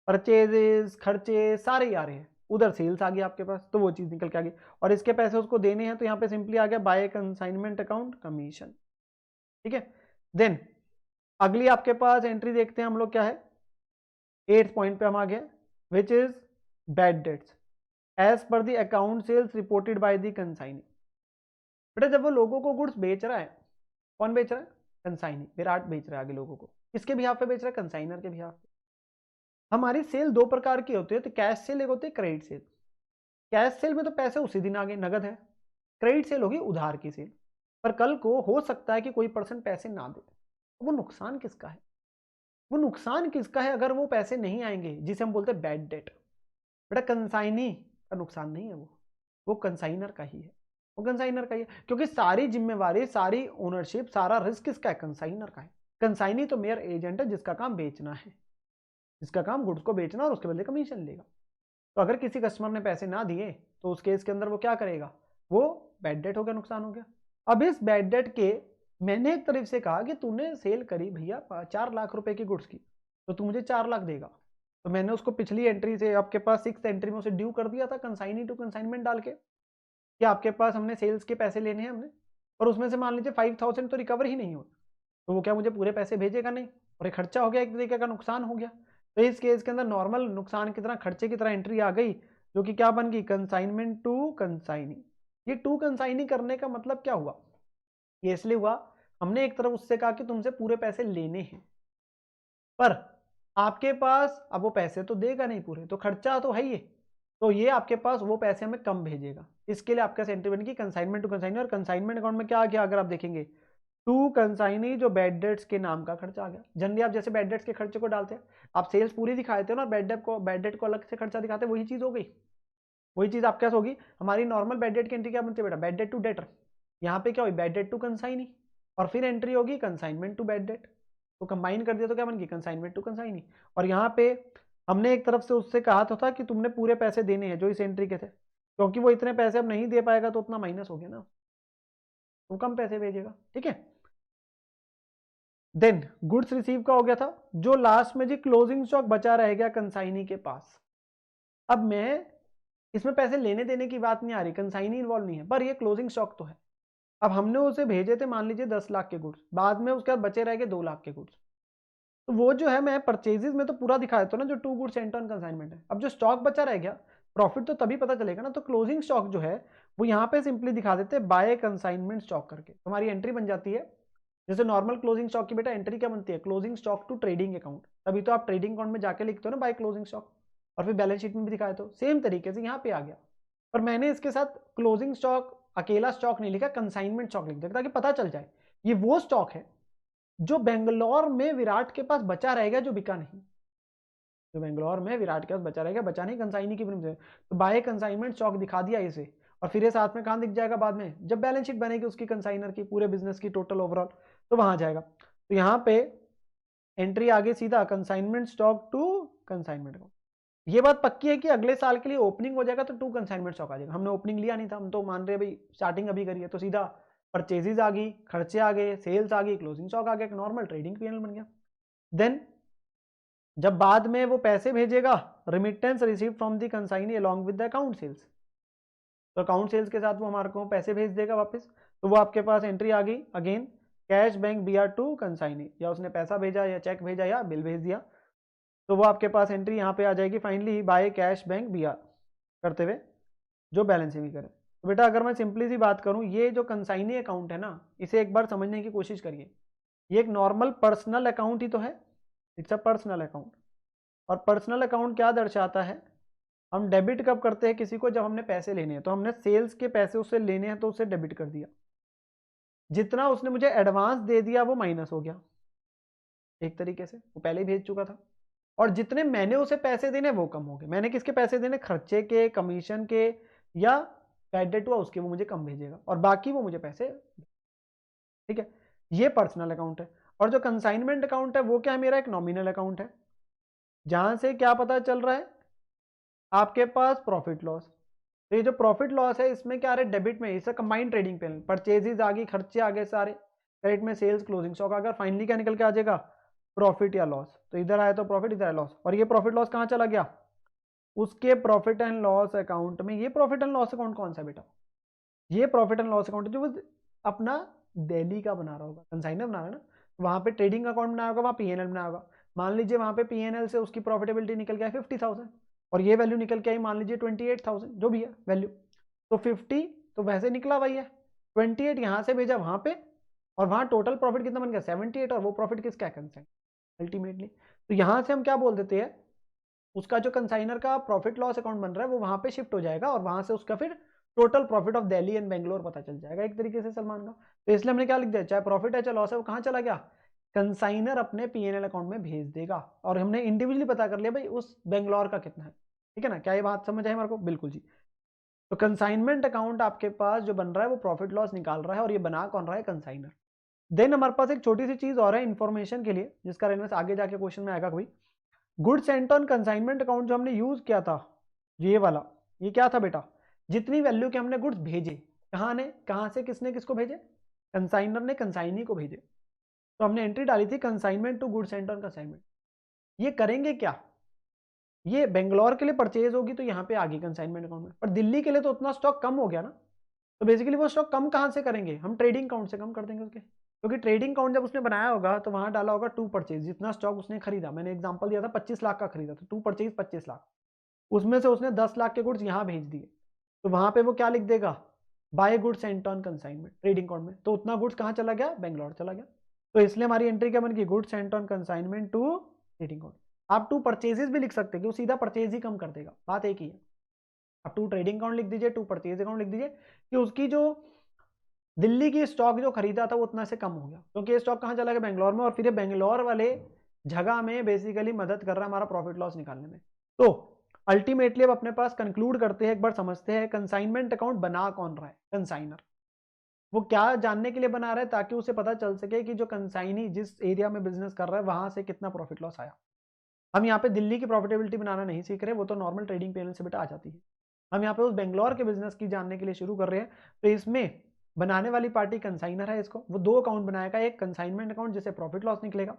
परचेजेस खर्चे सारे ही आ रहे हैं, उधर सेल्स आ गया आपके पास, तो वो चीज निकल के आ गई। और इसके पैसे उसको देने हैं, तो यहाँ पे सिंपली आ गया बाय कंसाइनमेंट अकाउंट कमीशन। ठीक है। देन अगली आपके पास एंट्री देखते हैं हम लोग, क्या है, 8th पॉइंट पे हम आ गए, which is bad debts as per the account sales reported by the consignee. बेटा जब वो लोगों को गुड्स बेच रहा है, कौन बेच रहा है, कंसाइनी, विराट बेच रहा है आगे लोगों को, किसके बिहाफ पे बेच रहा है, कंसाइनर के बिहाफ पे। हमारी सेल दो प्रकार की होती है, तो कैश सेल एक होती है, क्रेडिट सेल। कैश सेल में तो पैसे उसी दिन आ गए, नगद है। क्रेडिट सेल होगी उधार की सेल, पर कल को हो सकता है कि कोई पर्सन पैसे ना दे, वो नुकसान किसका है, वो नुकसान किसका है अगर वो पैसे नहीं आएंगे, जिसे हम बोलते हैं बैड डेट। बेटा कंसाइनी का नुकसान नहीं है, वो कंसाइनर का ही है, वो कंसाइनर का ही है, क्योंकि सारी जिम्मेवारी, सारी ओनरशिप, सारा रिस्क किसका है, कंसाइनर का है। कंसाइनी तो मेयर एजेंट है जिसका काम बेचना है, जिसका काम गुड्स को बेचना और उसके बदले कमीशन लेगा। तो अगर किसी कस्टमर ने पैसे ना दिए तो उस केस के अंदर वो क्या करेगा, वो बैड डेट हो गया, नुकसान हो गया। अब इस बैड डेट के मैंने एक तरफ से कहा कि तूने सेल करी भैया 4 लाख रुपए की गुड्स की, तो तू मुझे 4 लाख देगा, तो मैंने उसको पिछली एंट्री से आपके पास 6th एंट्री में उसे ड्यू कर दिया था कंसाइनी टू कंसाइनमेंट डाल के, कि आपके पास हमने सेल्स के पैसे लेने हैं हमने, और उसमें से मान लीजिए 5000 तो रिकवर ही नहीं हो, तो वो क्या मुझे पूरे पैसे भेजेगा नहीं, और एक खर्चा हो गया, एक तरीके का नुकसान हो गया। तो इस केस के अंदर नॉर्मल नुकसान की तरह, खर्चे की तरह एंट्री आ गई, जो कि क्या बन गई, कंसाइनमेंट टू कंसाइनी। ये टू कंसाइनी करने का मतलब क्या हुआ, ये इसलिए हुआ, हमने एक तरफ उससे कहा कि तुमसे पूरे पैसे लेने हैं, पर आपके पास अब वो पैसे तो देगा नहीं पूरे, तो खर्चा तो है ही, तो ये आपके पास वो पैसे हमें कम भेजेगा। इसके लिए आपका एंट्री बन गई कंसाइनमेंट टू कंसाइनी, और कंसाइनमेंट अकाउंट में क्या आ गया, अगर आप देखेंगे टू कंसाइनी जो बैड डेट्स के नाम का खर्चा आ गया। जनरली आप जैसे बैड डेट्स के खर्चे को डालते हैं, आप सेल्स पूरी दिखाते हो ना, बैड डेट को अलग से खर्चा दिखाते हैं, वही चीज हो गई, वही चीज आपके पास होगी। हमारी नॉर्मल बैड डेट की एंट्री क्या बनती है बेटा, बैड डेट टू डेटर, यहाँ पे क्या हुई, बैड डेट टू कंसाइनी, और फिर एंट्री होगी कंसाइनमेंट टू बैड डेट, तो कंबाइन कर दिया तो क्या बन गई, कंसाइनमेंट टू कंसाइनी। और यहाँ पे हमने एक तरफ से उससे कहा तो था कि तुमने पूरे पैसे देने हैं जो इस एंट्री के थे, क्योंकि वो इतने पैसे अब नहीं दे पाएगा तो उतना माइनस हो गया ना, तो कम पैसे भेजेगा। ठीक है। देन गुड्स रिसीव का हो गया था, जो लास्ट में जी क्लोजिंग स्टॉक बचा रह गया कंसाइनी के पास। अब मैं इसमें पैसे लेने देने की बात नहीं आ रही, कंसाइनी इन्वॉल्व नहीं है, पर ये क्लोजिंग स्टॉक तो है। अब हमने उसे भेजे थे मान लीजिए 10 लाख के गुड्स, बाद में उसके बाद बचे रह गए 2 लाख के गुड्स, तो वो जो है मैं परचेजेस में तो पूरा दिखा देता हूँ ना, जो to goods sent on consignment है। अब जो स्टॉक बचा रह गया, प्रॉफिट तो तभी पता चलेगा ना, तो क्लोजिंग स्टॉक जो है वो यहाँ पे सिंपली दिखा देते हैं बाय कंसाइनमेंट स्टॉक करके, हमारी एंट्री बन जाती है। जैसे नॉर्मल क्लोजिंग स्टॉक की बेटा एंट्री क्या बनती है, closing stock to trading account, तभी तो आप ट्रेडिंग अकाउंट में जाके लिखते हो ना बाय क्लोजिंग स्टॉक, और फिर बैलेंस शीट में भी दिखाए, तो सेम तरीके से यहाँ पे आ गया। पर मैंने इसके साथ क्लोजिंग स्टॉक अकेला स्टॉक नहीं लिखा, कंसाइनमेंट स्टॉक लिख दिया, ताकि पता चल जाए ये वो स्टॉक है जो बेंगलोर में विराट के पास बचा रहेगा, जो बिका नहीं, जो बेंगलोर में विराट के पास बचा रहेगा, बचा नहीं कंसाइनी की फिल्म से, तो बाय कंसाइनमेंट स्टॉक दिखा दिया इसे। और फिर ये साथ में कहां दिख जाएगा बाद में, जब बैलेंस शीट बनेगी उसकी कंसाइनर की, पूरे बिजनेस की टोटल ओवरऑल, तो वहां जाएगा। तो यहाँ पे एंट्री आगे सीधा consignment stock to consignment account. ये बात पक्की है कि अगले साल के लिए ओपनिंग हो जाएगा तो 2 कंसाइनमेंट स्टॉक आ जाएगा। हमने ओपनिंग लिया नहीं था, हम तो मान रहे हैं भाई स्टार्टिंग अभी करी है, तो सीधा परचेजेज आ गई, खर्चे आ गए, सेल्स आ गई, क्लोजिंग स्टॉक आ गया, एक नॉर्मल ट्रेडिंग पीएनएल बन गया। देन जब बाद में वो पैसे भेजेगा, remittance receive from the consignee along with the account sales, तो अकाउंट सेल्स के साथ वो हमारे को पैसे भेज देगा वापस, तो वो आपके पास एंट्री आ गई again cash bank BR to consignee, या उसने पैसा भेजा या चेक भेजा या बिल भेज दिया, तो वो आपके पास एंट्री यहाँ पे आ जाएगी finally by cash bank BR करते हुए जो बैलेंसिंग भी करे। तो बेटा अगर मैं सिंपली सी बात करूं, ये जो कंसाइनी अकाउंट है ना, इसे एक बार समझने की कोशिश करिए। ये एक नॉर्मल पर्सनल अकाउंट ही तो है, इट्स अ पर्सनल अकाउंट। और पर्सनल अकाउंट क्या दर्शाता है, हम डेबिट कब करते हैं किसी को, जब हमने पैसे लेने हैं, तो हमने सेल्स के पैसे उससे लेने हैं तो उसे डेबिट कर दिया, जितना उसने मुझे एडवांस दे दिया वो माइनस हो गया एक तरीके से, वो पहले ही भेज चुका था, और जितने मैंने उसे पैसे देने वो कम हो गए। मैंने किसके पैसे देने, खर्चे के, कमीशन के, या बैड डेट हुआ उसके, वो मुझे कम भेजेगा, और बाकी वो मुझे पैसे, ठीक है। ये पर्सनल अकाउंट है। और जो कंसाइनमेंट अकाउंट है वो क्या है, मेरा एक नॉमिनल अकाउंट है, जहां से क्या पता चल रहा है आपके पास प्रॉफिट लॉस। तो ये जो प्रॉफिट लॉस है इसमें क्या आ रहा है, डेबिट में, इससे कंबाइंड ट्रेडिंग पे परचेजेज आ गई, खर्चे आ गए सारे, क्रेडिट में सेल्स, क्लोजिंग स्टॉक आ गया, फाइनली क्या निकल के आ जाएगा, प्रॉफिट या लॉस। तो इधर आया तो प्रॉफिट, इधर आया लॉस, और ये प्रॉफिट लॉस कहाँ चला गया, उसके प्रॉफिट एंड लॉस अकाउंट में। ये प्रॉफिट एंड लॉस अकाउंट कौन सा बेटा, ये प्रॉफिट एंड लॉस अकाउंट जो वो अपना दिल्ली का बना रहा होगा, कंसाइनर बना रहा है ना, वहां पे ट्रेडिंग अकाउंट बनाया होगा, वहां पीएनएल बनाया होगा। मान लीजिए वहां पे पीएनएल से उसकी प्रॉफिटेबिलिटी निकल गया 50,000, और ये वैल्यू निकल के आई मान लीजिए 28,000, जो भी है वैल्यू, तो 50 तो वैसे निकला वही है, 28 यहां से भेजा वहां पे, और वहां टोटल प्रॉफिट कितना बन गया 78, और वो प्रॉफिट किसका है, कंसाइन अल्टीमेटली। तो यहां से हम क्या बोल देते हैं, उसका जो कंसाइनर का प्रॉफिट लॉस अकाउंट बन रहा है वो वहां पे शिफ्ट हो जाएगा, और वहां से उसका फिर total profit of Delhi and Bangalore पता चल जाएगा एक तरीके से सलमान का। तो इसलिए हमने क्या लिख दिया, चाहे प्रॉफिट है चाहे लॉस है, वो कहां चला गया, कंसाइनर अपने पीएनएल अकाउंट में भेज देगा, और हमने इंडिविजुअली पता कर लिया भाई उस बेंगलोर का कितना है, ठीक है ना। क्या ये बात समझ आई हमारे को, बिल्कुल जी। तो कंसाइनमेंट अकाउंट आपके पास जो बन रहा है वो प्रॉफिट लॉस निकाल रहा है, और ये बना कौन रहा है, कंसाइनर। देन हमारे पास एक छोटी सी चीज और है इन्फॉर्मेशन के लिए, जिसका रेलेवेंस आगे जाके क्वेश्चन में आएगा कोई। Goods sent on consignment account जो हमने यूज किया था, ये वाला, ये क्या था बेटा, जितनी वैल्यू के हमने गुड्स भेजे, कहां से किसने किसको भेजे, कंसाइनर ने कंसाइनी को भेजे, तो हमने एंट्री डाली थी consignment to goods sent on consignment. ये करेंगे क्या, ये बेंगलोर के लिए परचेज होगी तो यहाँ पे आ गई कंसाइनमेंट अकाउंट में, पर दिल्ली के लिए तो उतना स्टॉक कम हो गया ना, तो बेसिकली वो स्टॉक कम कहां से करेंगे, हम ट्रेडिंग अकाउंट से कम कर देंगे उसके, क्योंकि ट्रेडिंग अकाउंट जब उसने बनाया होगा तो वहां डाला होगा टू परचेज, जितना स्टॉक उसने खरीदा, मैंने एग्जांपल दिया था 25 लाख का खरीदा था, टू परचेज 25 लाख, उसमें से उसने 10 लाख के गुड्स यहाँ भेज दिए, तो वहां पे वो क्या लिख देगा, by goods sent on consignment trading account में, तो उतना गुड्स कहाँ चला गया, बेंगलोर चला गया। तो इसलिए हमारी एंट्री क्या बन गई, goods sent on consignment to trading account. आप टू परचेजेस भी लिख सकते हैं, वो सीधा परचेज ही कम कर देगा, बात एक ही है। आप टू ट्रेडिंग अकाउंट लिख दीजिए, टू परचेज अकाउंट लिख दीजिए, कि उसकी जो दिल्ली की स्टॉक जो खरीदा था वो उतना से कम हो गया, क्योंकि ये स्टॉक कहाँ चला गया, बेंगलोर में, और फिर ये बेंगलोर वाले जगह में बेसिकली मदद कर रहा है हमारा प्रॉफिट लॉस निकालने में। तो अल्टीमेटली अब अपने पास कंक्लूड करते हैं, एक बार समझते हैं कंसाइनमेंट अकाउंट बना कौन रहा है, कंसाइनर। वो क्या जानने के लिए बना रहा है, ताकि उसे पता चल सके कि जो कंसाइनी जिस एरिया में बिजनेस कर रहा है वहां से कितना प्रॉफिट लॉस आया। हम यहाँ पे दिल्ली की प्रॉफिटेबिलिटी बनाना नहीं सीख रहे, वो तो नॉर्मल ट्रेडिंग पेमेंट से बेटा आ जाती है। हम यहाँ पे उस बेंगलोर के बिजनेस की जानने के लिए शुरू कर रहे हैं, तो इसमें बनाने वाली पार्टी कंसाइनर है, इसको वो दो अकाउंट बनाएगा, एक कंसाइनमेंट अकाउंट जिससे प्रॉफिट लॉस निकलेगा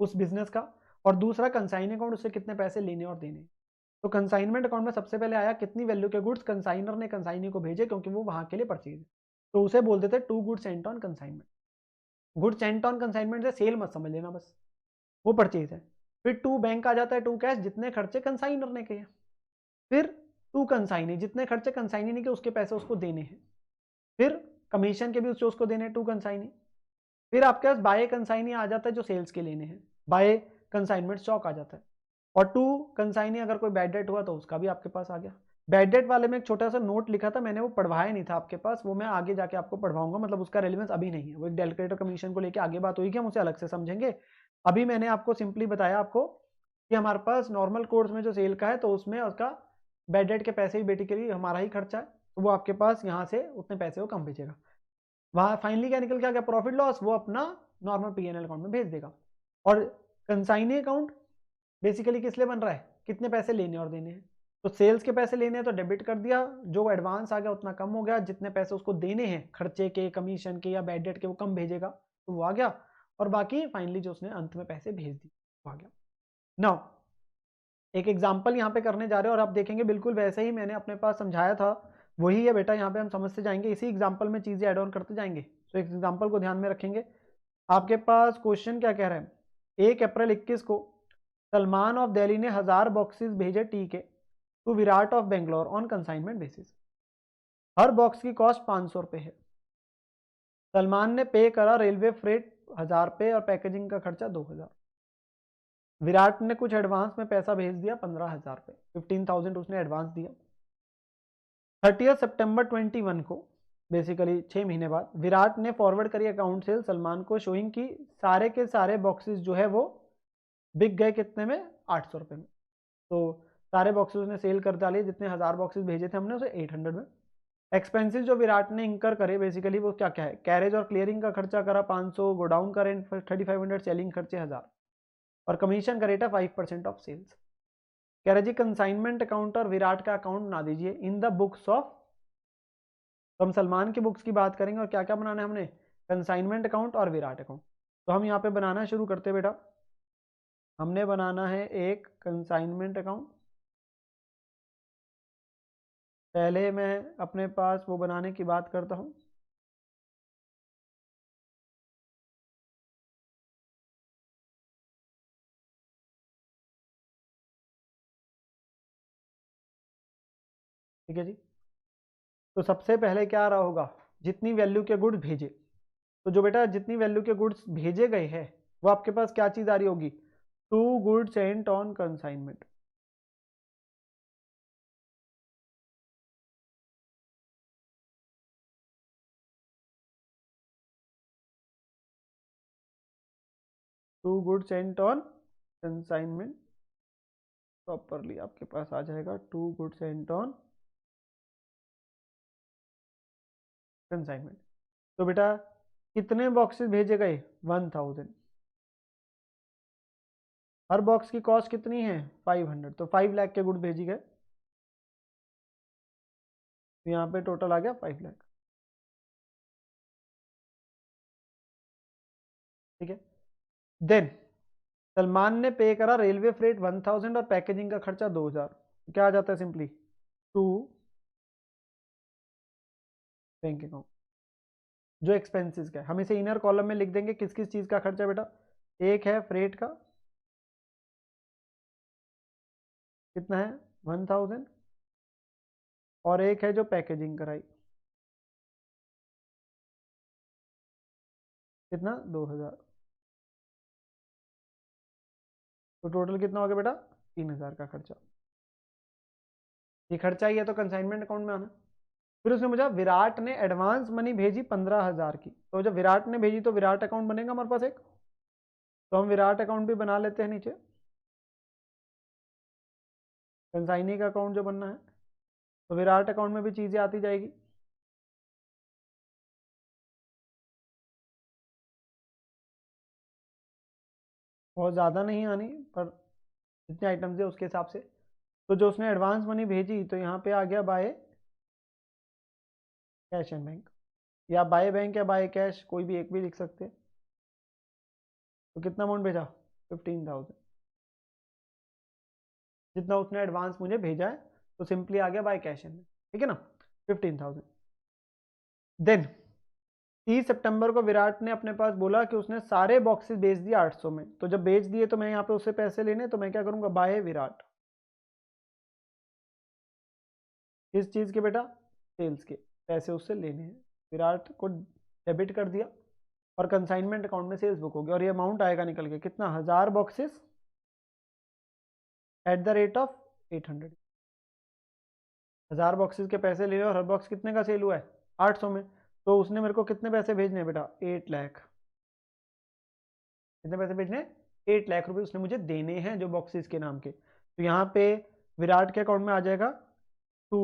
उस बिजनेस का, और दूसरा कंसाइन अकाउंट, उससे कितने पैसे लेने और देने। तो कंसाइनमेंट अकाउंट में सबसे पहले आया कितनी वैल्यू के गुड्स कंसाइनर ने कंसाइनी को भेजे, क्योंकि वो वहां के लिए परचेज है, तो उसे बोल देते to goods sent on consignment. Goods sent on consignment से सेल मत समझ लेना, बस वो परचेज है। फिर टू बैंक आ जाता है, टू कैश, जितने खर्चे कंसाइनर ने किए। फिर टू कंसाइनी, जितने खर्चे कंसाइनी ने किए उसके पैसे उसको देने हैं। फिर कमीशन के भी उसको देने, टू कंसाइनी। फिर आपके पास बाय कंसाइनी आ जाता है जो सेल्स के लेने हैं, बाय कंसाइनमेंट स्टॉक आ जाता है। और टू कंसाइनी अगर कोई बैड डेट हुआ तो उसका भी आपके पास आ गया। बैड डेट वाले में एक छोटा सा नोट लिखा था मैंने, वो पढ़वाया नहीं था आपके पास, वो मैं आगे जाके आपको पढ़वाऊंगा, मतलब उसका रेलिवेंस अभी नहीं है, वो एक डेलिकेटर कमीशन को लेकर आगे बात हुई कि हम उसे अलग से समझेंगे। अभी मैंने आपको सिंपली बताया आपको कि हमारे पास नॉर्मल कोर्स में जो सेल का है तो उसमें उसका बैड डेट के पैसे भी बेटी के लिए हमारा ही खर्चा है, तो वो आपके पास यहाँ से उतने पैसे को कम भेजेगा। वहां फाइनली क्या निकल के आ गया, प्रॉफिट लॉस, वो अपना नॉर्मल पीएनएल अकाउंट में भेज देगा। और कंसाइनी अकाउंट बेसिकली किस लिए बन रहा है, कितने पैसे लेने और देने हैं। तो सेल्स के पैसे लेने हैं तो डेबिट कर दिया, जो एडवांस आ गया उतना कम हो गया, जितने पैसे उसको देने हैं खर्चे के, कमीशन के या बैड डेट के, वो कम भेजेगा तो वो आ गया, और बाकी फाइनली जो उसने अंत में पैसे भेज दिए वो आ गया। नाउ एक एग्जाम्पल यहाँ पे करने जा रहे हैं और आप देखेंगे बिल्कुल वैसे ही मैंने अपने पास समझाया था, वही है बेटा, यहाँ पे हम समझते जाएंगे, इसी एग्जाम्पल में चीजें ऐड ऑन करते जाएंगे। तो एक एग्जाम्पल को ध्यान में रखेंगे। आपके पास क्वेश्चन क्या कह रहा है, 1 अप्रैल 21 को सलमान ऑफ दिल्ली ने 1000 बॉक्सेस भेजे टी के to Virat of Bangalore on consignment basis. हर बॉक्स की कॉस्ट 500 रुपये है। सलमान ने पे करा रेलवे फ्रेट 1000 रुपये और पैकेजिंग का खर्चा 2000। विराट ने कुछ एडवांस में पैसा भेज दिया 15,000 रुपये, 15,000 उसने एडवांस दिया। 30 सितंबर 21 को बेसिकली 6 महीने बाद विराट ने फॉरवर्ड करी अकाउंट से सलमान को, शोइंग की सारे के सारे बॉक्सेस जो है वो बिक गए कितने में, 800 रुपये में। तो सारे बॉक्सेस उसने सेल कर डाले, जितने 1000 बॉक्सेस भेजे थे हमने उसे 800 में। एक्सपेंसेस जो विराट ने इंकर करे बेसिकली वो क्या क्या है, कैरेज और क्लियरिंग का खर्चा करा 500, गोडाउन का रेंट 3500, सेलिंग खर्चे 1000 और कमीशन का रेट है 5% ऑफ सेल्स। कह रहे जी कंसाइनमेंट अकाउंट और विराट का अकाउंट बना दीजिए इन द बुक्स ऑफ। तो हम सलमान की बुक्स की बात करेंगे और क्या क्या बनाना है हमने, कंसाइनमेंट अकाउंट और विराट अकाउंट। तो हम यहाँ पे बनाना शुरू करते बेटा। हमने बनाना है एक कंसाइनमेंट अकाउंट। पहले मैं अपने पास वो बनाने की बात करता हूँ। ठीक है जी। तो सबसे पहले क्या आ रहा होगा, जितनी वैल्यू के गुड्स भेजे। तो जो बेटा जितनी वैल्यू के गुड्स भेजे गए हैं वो आपके पास क्या चीज आ रही होगी, to goods sent on consignment. To goods sent on consignment properly आपके पास आ जाएगा, to goods sent on consignment. तो बेटा कितने बॉक्सेस भेजे गए, 1000। हर बॉक्स की कॉस्ट कितनी है 500, तो 5 लाख के गुड भेजी गए। तो यहाँ पे टोटल आ गया 5 लाख। ठीक है। देन सलमान ने पे करा रेलवे फ्रेट 1000 और पैकेजिंग का खर्चा 2000। क्या आ जाता है सिंपली, टू बैंक अकाउंट। जो एक्सपेंसेस का है हम इसे इनर कॉलम में लिख देंगे, किस किस चीज का खर्चा बेटा, एक है फ्रेट का कितना है 1000, और एक है जो पैकेजिंग कराई कितना 2000। तो टोटल कितना हो गया बेटा 3000 का खर्चा। ये खर्चा ही है तो कंसाइनमेंट अकाउंट में आना। फिर उसने मुझे विराट ने एडवांस मनी भेजी 15,000 की, तो जब विराट ने भेजी तो विराट अकाउंट बनेगा हमारे पास एक। तो हम विराट अकाउंट भी बना लेते हैं नीचे, कंसाइनी का अकाउंट जो बनना है, तो विराट अकाउंट में भी चीजें आती जाएगी। बहुत ज़्यादा नहीं आनी पर जितने आइटम्स है उसके हिसाब से। तो जो उसने एडवांस मनी भेजी तो यहाँ पे आ गया बाय कैश एंड बैंक, या बाय बैंक या बाय कैश, कोई भी एक भी लिख सकते हैं। तो कितना अमाउंट भेजा 15,000, जितना उसने एडवांस मुझे भेजा है, तो सिंपली आ गया बाय कैश एंड बैंक। ठीक है ना, 15,000। देन 30 सितंबर को विराट ने अपने पास बोला कि उसने सारे बॉक्सेस बेच दिए 800 में। तो जब बेच दिए तो मैं यहाँ पे उससे पैसे लेने, तो मैं क्या करूंगा, बाय विराट। किस चीज़ के बेटा, सेल्स के पैसे उससे लेने हैं। विराट को डेबिट कर दिया और कंसाइनमेंट अकाउंट में सेल्स बुक हो गया, और ये अमाउंट आएगा निकल के कितना, 1000 boxes at the rate of 800। 1000 boxes के पैसे ले और हर बॉक्स कितने का सेल हुआ है 800 में। तो उसने मेरे को कितने पैसे भेजने हैं बेटा, 8 लाख। कितने पैसे भेजने, 8 लाख रुपए उसने मुझे देने हैं जो बॉक्सेस के नाम के। तो यहाँ पे विराट के अकाउंट में आ जाएगा to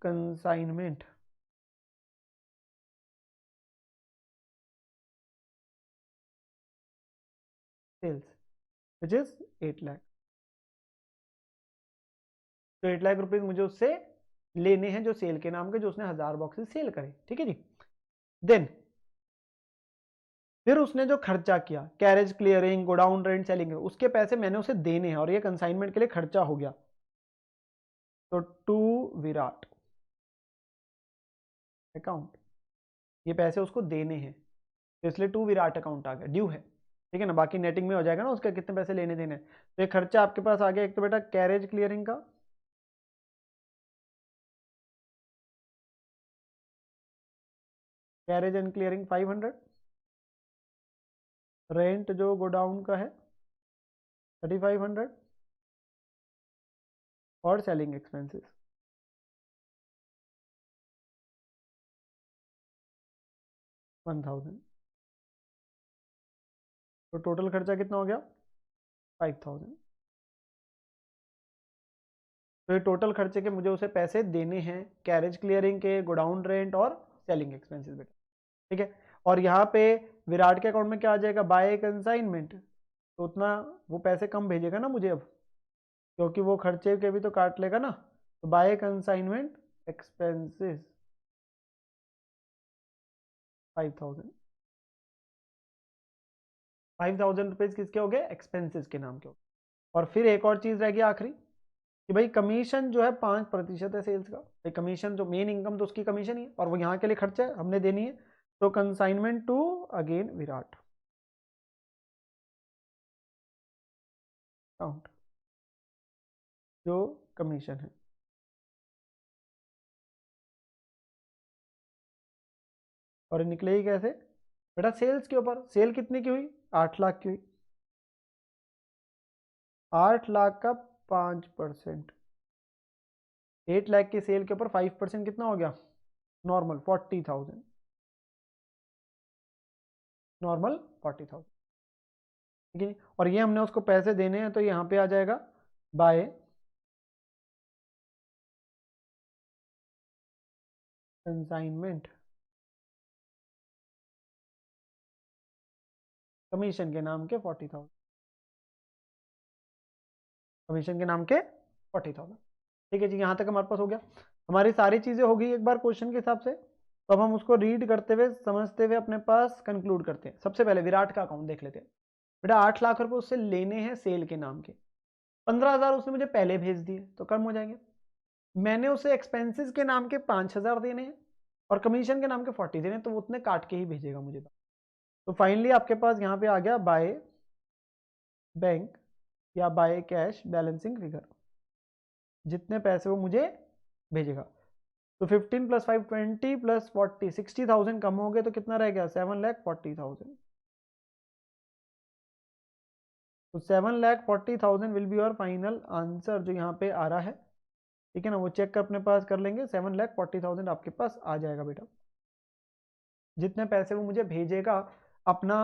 consignment sales which is 8 lakh. तो 8 लाख रुपीज मुझे उससे लेने हैं जो सेल के नाम के, जो उसने 1000 बॉक्सेस सेल करे, ठीक है जी। देन फिर उसने जो खर्चा किया, carriage clearing, godown rent, selling, उसके पैसे मैंने उसे देने हैं और ये कंसाइनमेंट के लिए खर्चा हो गया। तो टू विराट अकाउंट, ये पैसे उसको देने हैं, तो इसलिए टू विराट अकाउंट आ गया, ड्यू है, ठीक है ना। बाकी नेटिंग में हो जाएगा ना उसके कितने पैसे लेने देने। तो ये खर्चा आपके पास आ गया, एक तो बेटा कैरेज क्लियरिंग का, कैरेज एंड क्लियरिंग 500, रेंट जो गोडाउन का है 3500, और सेलिंग एक्सपेंसेस 1000। तो टोटल खर्चा कितना हो गया 5000। तो ये टोटल खर्चे के मुझे उसे पैसे देने हैं, कैरेज क्लियरिंग के, गोडाउन रेंट और सेलिंग एक्सपेंसेस बेटा, ठीक है। और यहाँ पे विराट के अकाउंट में क्या आ जाएगा, बाय कंसाइनमेंट, तो उतना वो पैसे कम भेजेगा ना मुझे अब, क्योंकि वो खर्चे के भी तो काट लेगा ना। तो बाय कंसाइनमेंट एक्सपेंसेस 5000, 5000 रुपीज किसके हो गए, एक्सपेंसेस के नाम के हो गए। और फिर एक और चीज रह गई आखिरी, कि भाई कमीशन जो है 5% है सेल्स का, भाई कमीशन जो मेन इनकम तो उसकी कमीशन ही है, और वो यहाँ के लिए खर्चा है, हमने देनी है। तो consignment to again Virat account, जो कमीशन है। और निकलेगी कैसे बेटा, सेल्स के ऊपर। सेल कितने की हुई, 8 लाख की हुई, 8 लाख का 5%, 8 लाख की सेल के ऊपर 5% कितना हो गया, नॉर्मल 40,000, नॉर्मल 40,000, ठीक है। और ये हमने उसको पैसे देने हैं, तो यहाँ पे आ जाएगा बाय कंसाइनमेंट कमीशन के नाम के 40,000, कमीशन के नाम के 40,000, ठीक है जी। यहाँ तक हमारे पास हो गया, हमारी सारी चीजें हो गई एक बार क्वेश्चन के हिसाब से। तो अब हम उसको रीड करते हुए समझते हुए अपने पास कंक्लूड करते हैं। सबसे पहले विराट का अकाउंट देख लेते हैं। बेटा 8 लाख रुपए उससे लेने हैं सेल के नाम के, 15,000 उसने मुझे पहले भेज दिए तो कम हो जाएंगे। मैंने उसे एक्सपेंसेस के नाम के 5,000 देने हैं और कमीशन के नाम के 40 देने, तो वो उतने काट के ही भेजेगा मुझे। तो फाइनली आपके पास यहाँ पे आ गया बाय बैंक या बाय कैश बैलेंसिंग फिगर, जितने पैसे वो मुझे भेजेगा। तो 15 + 5 20 + 40 60,000 कम हो गए, तो कितना रह गया 7,40,000। तो 7,40,000 will be your final answer, जो यहाँ पे आ रहा है, ठीक है ना। वो चेक कर अपने पास कर लेंगे, 7,40,000 आपके पास आ जाएगा बेटा, जितने पैसे वो मुझे भेजेगा अपना।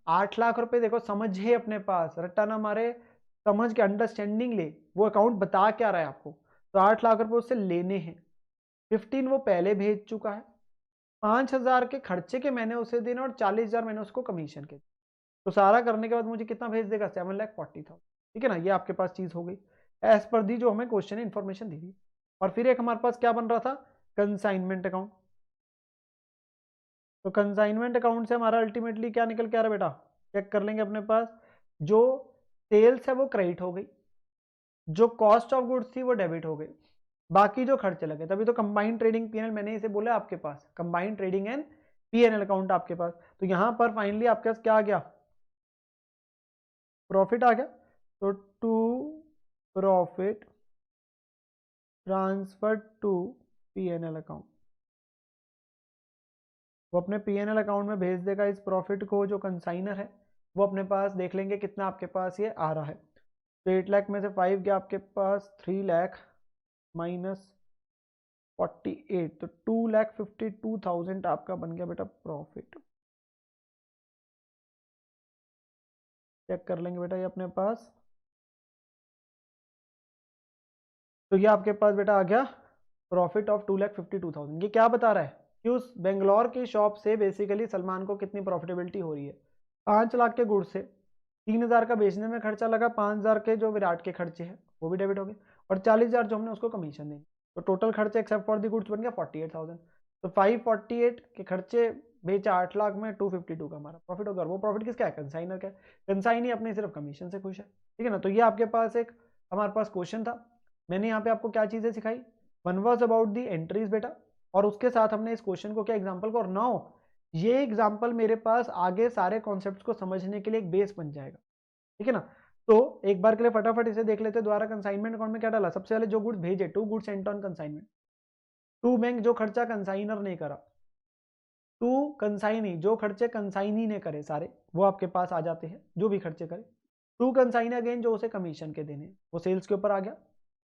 8 लाख रुपए देखो समझे अपने पास, रट्टा ना मारे, समझ के अंडरस्टैंडिंग ले वो अकाउंट बता क्या रहा है आपको। तो 8 लाख रुपए उससे लेने हैं, 15 वो पहले भेज चुका है, 5,000 के खर्चे के मैंने उसे देना और 40,000 मैंने उसको कमीशन के। तो सारा करने के बाद मुझे कितना भेज देगा 7,40,000, ठीक है ना। ये आपके पास चीज हो गई एज पर दी जो हमें क्वेश्चन ने इन्फॉर्मेशन दी थी। और फिर एक हमारे पास क्या बन रहा था, कंसाइनमेंट अकाउंट। तो कंसाइनमेंट अकाउंट से हमारा अल्टीमेटली क्या निकल के आ रहा है बेटा, चेक कर लेंगे अपने पास। जो सेल्स है वो क्रेडिट हो गई, जो कॉस्ट ऑफ गुड्स थी वो डेबिट हो गई, बाकी जो खर्चे लगे। तभी तो कंबाइंड ट्रेडिंग पीएनएल मैंने इसे बोला आपके पास, combined trading and PNL account आपके पास। तो यहां पर फाइनली आपके पास क्या आ गया, प्रॉफिट आ गया। तो to profit transfer to PNL account, वो अपने पीएनएल अकाउंट में भेज देगा इस प्रॉफिट को। जो कंसाइनर है वो अपने पास देख लेंगे कितना आपके पास ये आ रहा है। तो 8 लाख में से 5 गया आपके पास 3 लाख माइनस 48, तो 2,52,000 आपका बन गया बेटा प्रॉफिट। चेक कर लेंगे बेटा ये अपने पास। तो ये आपके पास बेटा आ गया प्रॉफिट ऑफ 2,52,000। ये क्या बता रहा है कि उस बेंगलोर की शॉप से बेसिकली सलमान को कितनी प्रॉफिटेबिलिटी हो रही है। 5 लाख के गुड्स से 3,000 का बेचने में खर्चा लगा, 5,000 के जो विराट के खर्चे हैं वो भी डेबिट हो गए, और 40,000 जो हमने उसको कमीशन देंगे। तो टोटल खर्चे एक्सेप्ट फॉर द गुड्स बन गया 48,000। तो 548 के खर्चे बेचा 8 लाख में, 252 का हमारा प्रॉफिट होगा। वो प्रॉफिट किसका है? कंसाइनर का है। कंसाइनी अपने सिर्फ कमीशन से खुश है, ठीक है ना। तो ये आपके पास एक हमारे पास क्वेश्चन था। मैंने यहाँ पे आपको क्या चीजें सिखाई? One was about the entries बेटा, और उसके साथ हमने इस क्वेश्चन को क्या एग्जाम्पल को, और नाउ ये एग्जाम्पल मेरे पास आगे सारे कॉन्सेप्ट को समझने के लिए एक बेस बन जाएगा, ठीक है ना। तो एक बार के लिए फटाफट इसे देख लेते हैं दोबारा। कंसाइनमेंट अकाउंट में क्या डाला? सबसे पहले जो गुड्स भेजे, 2 goods sent on consignment. 2 bank जो खर्चा कंसाइनर ने करा, 2 कंसाइनी जो खर्चे कंसाइनी ने करे सारे वो आपके पास आ जाते हैं, जो भी खर्चे करे। 2 कंसाइनी अगेन जो उसे कमीशन के देने, वो सेल्स के ऊपर आ गया।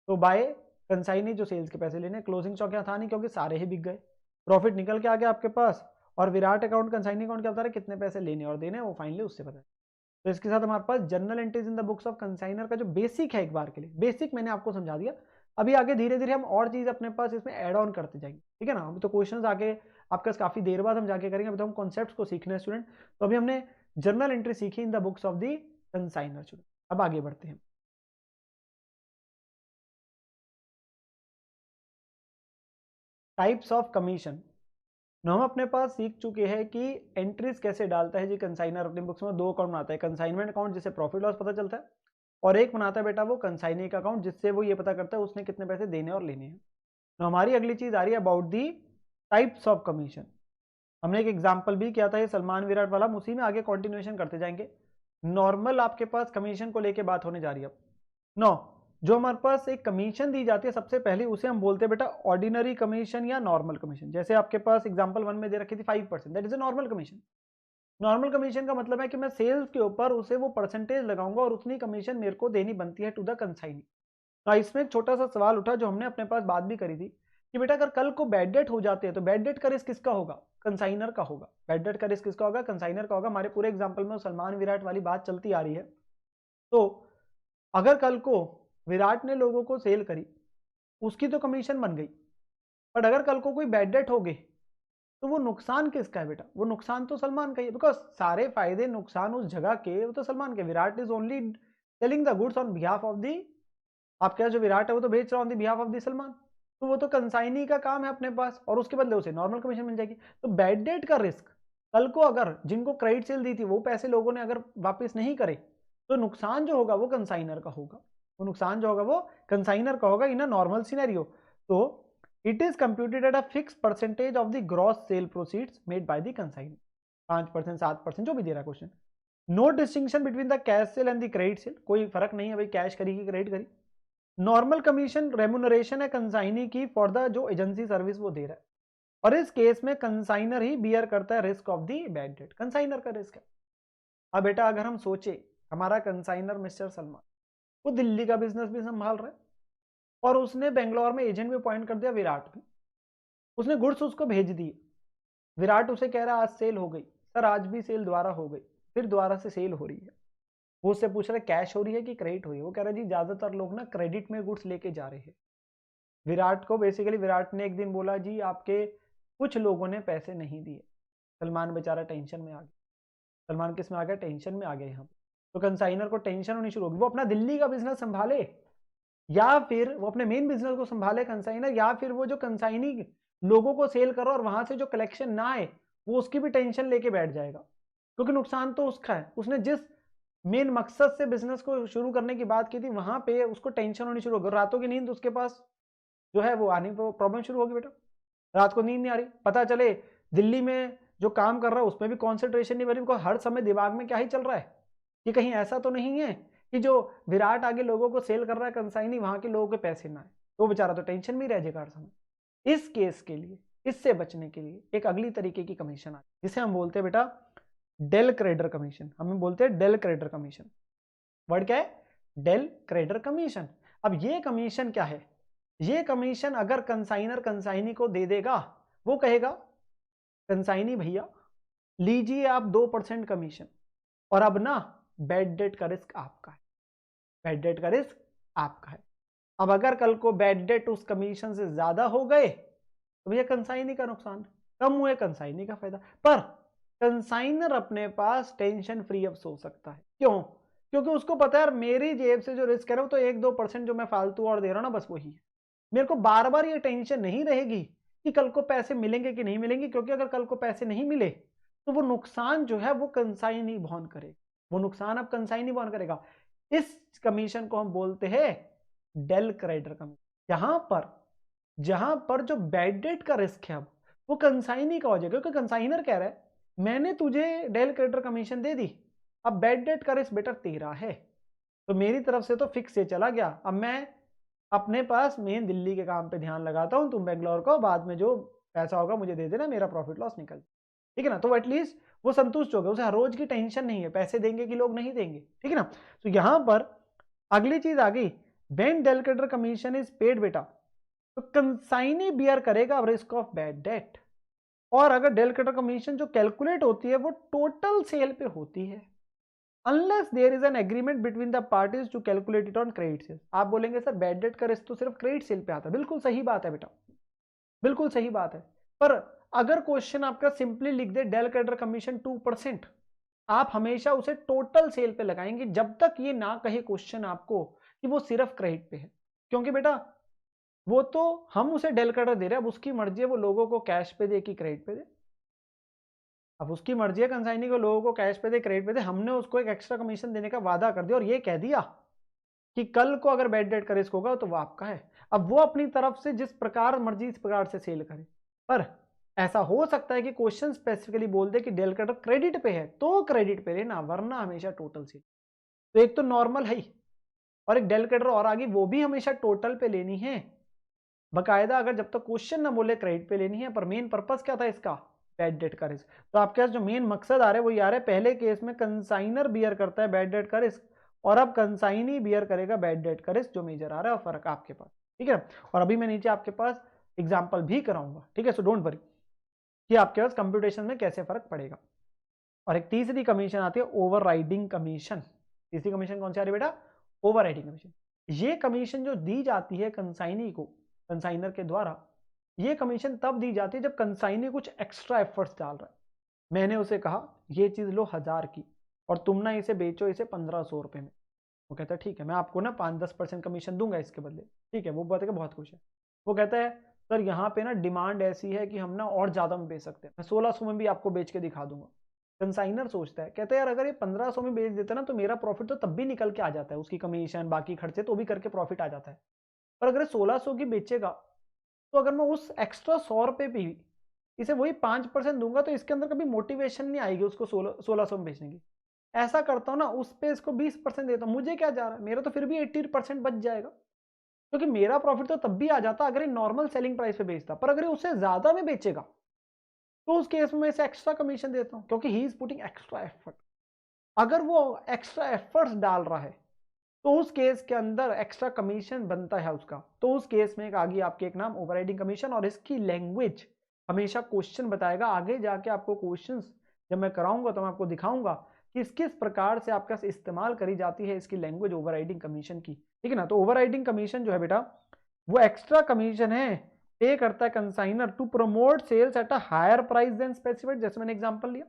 तो बाय कंसाइनी जो सेल्स के पैसे लेने, क्लोजिंग स्टॉक यहाँ था नहीं क्योंकि सारे ही बिक गए, प्रॉफिट निकल के आ गया आपके पास। और विराट अकाउंट कंसाइनी अकाउंट क्या बता रहा है? कितने पैसे लेने और देने, वो फाइनली उससे पता है। तो इसके साथ हमारे पास journal entries in the books of consignor का जो बेसिक है, एक बार के लिए बेसिक मैंने आपको समझा दिया। अभी आगे धीरे धीरे हम और चीज अपने पास इसमें ऐड ऑन करते जाएंगे, ठीक है ना। अभी तो क्वेश्चंस आगे आपके पास काफी देर बाद हम जाके करेंगे, अभी तो हम कॉन्सेप्ट्स को सीखना है स्टूडेंट। तो अभी हमने जर्नल एंट्री सीखी in the books of the consignor student. अब आगे बढ़ते हैं। Types of commission. हम अपने पास सीख चुके हैं कि एंट्रीज कैसे डालता है जी कंसाइनर अपनी बुक्स में। 2 अकाउंट बनाता है, कंसाइनमेंट अकाउंट जिससे प्रॉफिट लॉस पता चलता है, और एक बनाता है बेटा वो कंसाइनी का अकाउंट जिससे वो ये पता करता है उसने कितने पैसे देने और लेने हैं। तो हमारी अगली चीज आ रही है about the types of commission. हमने एक एग्जांपल भी किया था ये सलमान विराट वाला, हम उसी में आगे कंटिन्यूएशन करते जाएंगे। नॉर्मल आपके पास कमीशन को लेके बात होने जा रही है। नो, जो हमारे पास एक कमीशन दी जाती है सबसे पहले उसे हम बोलते हैं बेटा ऑर्डिनरी कमीशन या नॉर्मल कमीशन। जैसे आपके पास एग्जांपल 1 में दे रखी थी 5%, that is a normal commission. Normal commission का मतलब है कि मैं सेल्स के ऊपर उसे वो परसेंटेज लगाऊंगा और उतनी कमीशन मेरे को देनी बनती है टू द कंसाइनी। इसमें एक छोटा सा सवाल उठा जो हमने अपने पास बात भी करी थी कि बेटा अगर कल को बैड डेट हो जाते हैं तो बैड डेट का रिस्क किसका होगा? कंसाइनर का होगा। बैड डेट का रिस्क किसका होगा? कंसाइनर का होगा। हमारे पूरे एग्जांपल में सलमान विराट वाली बात चलती आ रही है। तो अगर कल को विराट ने लोगों को सेल करी, उसकी तो कमीशन बन गई, बट अगर कल को कोई बैड डेट हो गई तो वो नुकसान किसका है बेटा? वो नुकसान तो सलमान का ही है, बिकॉज सारे फायदे नुकसान उस जगह के वो तो सलमान के। Virat is only selling the goods on behalf of the, आपका जो विराट है वो तो बेच रहा on the behalf of the Salman. तो वो तो कंसाइनी का काम है अपने पास, और उसके बदले उसे नॉर्मल कमीशन मिल जाएगी। तो बैड डेट का रिस्क कल को अगर जिनको क्रेडिट सेल दी थी वो पैसे लोगों ने अगर वापस नहीं करे तो नुकसान जो होगा वो कंसाइनर का होगा। वो नुकसान जो होगा वो कंसाइनर का होगा इन अ नॉर्मल सिनेरियो। तो it is computed at a fix percentage of the gross sale proceeds made by the consignor. 5%, 7%, जो भी दे रहा है question. No distinction between the cash sale and the credit sale, कोई फर्क नहीं है भाई कैश करी कि क्रेडिट करी। नॉर्मल कमीशन रेमुनरेशन है कंसाइनी की फॉर द जो एजेंसी सर्विस वो दे रहा है, और इस केस में कंसाइनर ही बियर करता है risk of the bad debt, consignor का रिस्क है। अब बेटा अगर हम सोचे हमारा कंसाइनर मिस्टर सलमान वो दिल्ली का बिजनेस भी संभाल रहा है और उसने बेंगलोर में एजेंट भी अपॉइंट कर दिया विराट में, उसने गुड्स उसको भेज दिए। विराट उसे कह रहा आज सेल हो गई, सर आज भी सेल दोबारा हो गई, फिर दोबारा से सेल हो रही है। वो उससे पूछ रहे कैश हो रही है कि क्रेडिट हो रही है? वो कह रहा है जी ज्यादातर लोग ना क्रेडिट में गुड्स लेके जा रहे हैं। विराट को बेसिकली विराट ने एक दिन बोला जी आपके कुछ लोगों ने पैसे नहीं दिए। सलमान बेचारा टेंशन में आ गया। सलमान किस में आ गया? टेंशन में आ गया यहाँ पे। तो कंसाइनर को टेंशन होनी शुरू होगी, वो अपना दिल्ली का बिजनेस संभाले या फिर वो अपने मेन बिजनेस को संभाले कंसाइनर, या फिर वो जो कंसाइनी लोगों को सेल करो और वहां से जो कलेक्शन ना आए वो उसकी भी टेंशन लेके बैठ जाएगा, क्योंकि नुकसान तो उसका है। उसने जिस मेन मकसद से बिजनेस को शुरू करने की बात की थी वहां पे उसको टेंशन होनी शुरू होगी, रातों की नींद उसके पास जो है वो आने पर प्रॉब्लम शुरू होगी। बेटा रात को नींद नहीं आ रही, पता चले दिल्ली में जो काम कर रहा है उसमें भी कॉन्सेंट्रेशन नहीं बनी, उनको हर समय दिमाग में क्या ही चल रहा है कि कहीं ऐसा तो नहीं है कि जो विराट आगे लोगों को सेल कर रहा है कंसाइनी वहां के लोगों के पैसे ना आए, तो बेचारा तो टेंशन में ही रह जाएगा हर समय। इस केस के लिए, इससे बचने के लिए एक अगली तरीके की कमीशन आती है जिसे हम बोलते हैं बेटा डेल क्रेडर कमीशन। हम बोलते हैं डेल क्रेडर कमीशन। वर्ड क्या है? Del credere commission. अब ये कमीशन क्या है? ये कमीशन अगर कंसाइनर कंसाइनी को दे देगा, वो कहेगा कंसाइनी भैया लीजिए आप 2% कमीशन, और अब ना बैड डेट का रिस्क आपका है, बैड डेट का रिस्क आपका है। अब अगर कल को बैड डेट उस कमीशन से ज्यादा हो गए तो भैया कंसाइनी का नुकसान, कम हुए कंसाइनी का फायदा। पर कंसाइनर अपने पास टेंशन फ्री अब सो सकता है। क्यों? क्योंकि उसको पता है यार मेरी जेब से जो रिस्क है ना वो तो 1-2% जो मैं फालतू और दे रहा हूं ना बस वही है। मेरे को बार बार ये टेंशन नहीं रहेगी कि कल को पैसे मिलेंगे कि नहीं मिलेंगे, क्योंकि अगर कल को पैसे नहीं मिले तो वो नुकसान जो है वो कंसाइनी वहन करेगा, वो नुकसान अब कंसाइनी वहन करेगा। इस कमीशन को हम बोलते हैं डेल क्रेडिटर कमीशन। जहां पर जो बैड डेट का रिस्क है अब वो कंसाइनी का हो जाएगा, क्योंकि कंसाइनर कह रहा है मैंने तुझे डेल क्रेडिटर कमीशन दे दी, अब बैड डेट का रिस्क बेटा तेरा है, तो मेरी तरफ से तो फिक्स से चला गया, अब मैं अपने पास मेन दिल्ली के काम पे ध्यान लगाता हूं, तुम बेंगलोर को बाद में जो पैसा होगा मुझे दे देना, मेरा प्रॉफिट लॉस निकल, ठीक है ना। तो एटलीस्ट वो संतुष्ट हो गया, उसे हर रोज की टेंशन नहीं है पैसे देंगे कि लोग नहीं देंगे, ठीक है ना। तो यहां पर अगली चीज आ गई, when del credere commission is paid बेटा, तो कंसाइनी बियर करेगा रिस्क ऑफ बैड डेट। और अगर डेल क्रेडिटर कमीशन जो कैलकुलेट होती है वो टोटल सेल पे होती है, unless there is an agreement between the parties to calculate it on credit sale. आप बोलेंगे सर बैड डेट का रिस्क तो सिर्फ क्रेडिट सेल पे आता है, बिल्कुल सही बात है बेटा, बिल्कुल सही बात है। पर अगर क्वेश्चन आपका सिंपली लिख दे डेल क्रेडिटर कमीशन 2%, आप हमेशा उसे टोटल सेल पे लगाएंगे जब तक ये ना कहे क्वेश्चन आपको कि वो सिर्फ क्रेडिट पे है, क्योंकि बेटा वो तो हम उसे डेल क्रेडिटर दे रहे हैं, अब उसकी मर्जी है वो लोगों को कैश पे दे कि क्रेडिट पे दे, अब उसकी मर्जी है कंसाइनी को लोगों को कैश पे दे क्रेडिट पे दे। हमने उसको एक एक्स्ट्रा कमीशन देने का वादा कर दिया और ये कह दिया कि कल को अगर बैड डेट का रिस्क होगा तो वो आपका है, अब वो अपनी तरफ से जिस प्रकार मर्जी इस प्रकार से सेल करे। पर ऐसा हो सकता है कि क्वेश्चन स्पेसिफिकली बोल दे कि डेल क्रेडिटर क्रेडिट पे है तो क्रेडिट पे लेना, वरना हमेशा टोटल सेल। तो एक तो नॉर्मल है और एक डेल क्रेडिटर और आगे, वो भी हमेशा टोटल पे लेनी है बकायदा, अगर जब तक क्वेश्चन ना बोले क्रेडिट पे लेनी है। पर मेन पर्पस क्या था इसका, बैड डेट का रिस्क। तो आपके पास जो मेन मकसद आ रहा है वो ये आ रहा है, पहले केस में कंसाइनर बियर करता है बैड डेट का रिस्क और अब कंसाइनी बियर करेगा बैड डेट का रिस्क, जो मेजर आ रहा है और फर्क आपके पास, ठीक है। और अभी मैं नीचे आपके पास एग्जाम्पल भी कराऊंगा, ठीक है, सो डोंट वरी कि आपके पास कंप्यूटेशन में कैसे फर्क पड़ेगा। और एक तीसरी कमीशन आती है ओवर राइडिंग कमीशन। तीसरी कमीशन कौन सी आ रही है बेटा, ओवर राइडिंग कमीशन। ये कमीशन जो दी जाती है कंसाइनी को, कंसाइनर के द्वारा, ये कमीशन तब दी जाती है जब कंसाइनी कुछ एक्स्ट्रा एफर्ट्स डाल रहा है। मैंने उसे कहा ये चीज लो 1000 की और तुम ना इसे बेचो इसे 1500 रुपए में, वो कहता है ठीक है मैं आपको ना 5-10% कमीशन दूंगा इसके बदले, ठीक है। वो बताएगा बहुत खुश है, वो कहता है सर यहाँ पे ना डिमांड ऐसी है कि हम ना और ज्यादा में बेच सकते हैं, मैं 1600 में भी आपको बेच के दिखा दूंगा। कंसाइनर सोचता है, कहता है यार अगर ये 1500 में बेच देता ना तो मेरा प्रॉफिट तो तब भी निकल के आ जाता है, उसकी कमीशन बाकी खर्चे तो भी करके प्रॉफिट आ जाता है। पर अगर 1600 की बेचेगा तो अगर मैं उस एक्स्ट्रा 100 रुपए भी इसे वही 5% दूंगा तो इसके अंदर कभी मोटिवेशन नहीं आएगी उसको 1600 में बेचने की। ऐसा करता हूं ना उस पे इसको 20% देता हूं, मुझे क्या जा रहा है, मेरा तो फिर भी 80% बच जाएगा, क्योंकि मेरा प्रॉफिट तो तब भी आ जाता अगर ये नॉर्मल सेलिंग प्राइस पे बेचता। पर अगर ये उससे ज्यादा में बेचेगा तो उस केस में मैं इसे एक्स्ट्रा कमीशन देता हूं, क्योंकि he is putting extra effort. अगर वो एक्स्ट्रा एफर्ट्स डाल रहा है तो उस केस के अंदर एक्स्ट्रा कमीशन बनता है उसका, तो उस केस में आगे आपके एक नाम ओवरराइडिंग कमीशन। और इसकी लैंग्वेज हमेशा क्वेश्चन बताएगा, आगे जाके आपको क्वेश्चंस जब मैं कराऊंगा तो मैं आपको दिखाऊंगा कि किस प्रकार से आपके पास इस्तेमाल करी जाती है इसकी लैंग्वेज ओवरराइडिंग कमीशन की, ठीक है ना। तो ओवरराइडिंग कमीशन जो है बेटा वो एक्स्ट्रा कमीशन है पे करता है consignor to promote sales at a higher price than specified, जैसे मैंने एग्जांपल लिया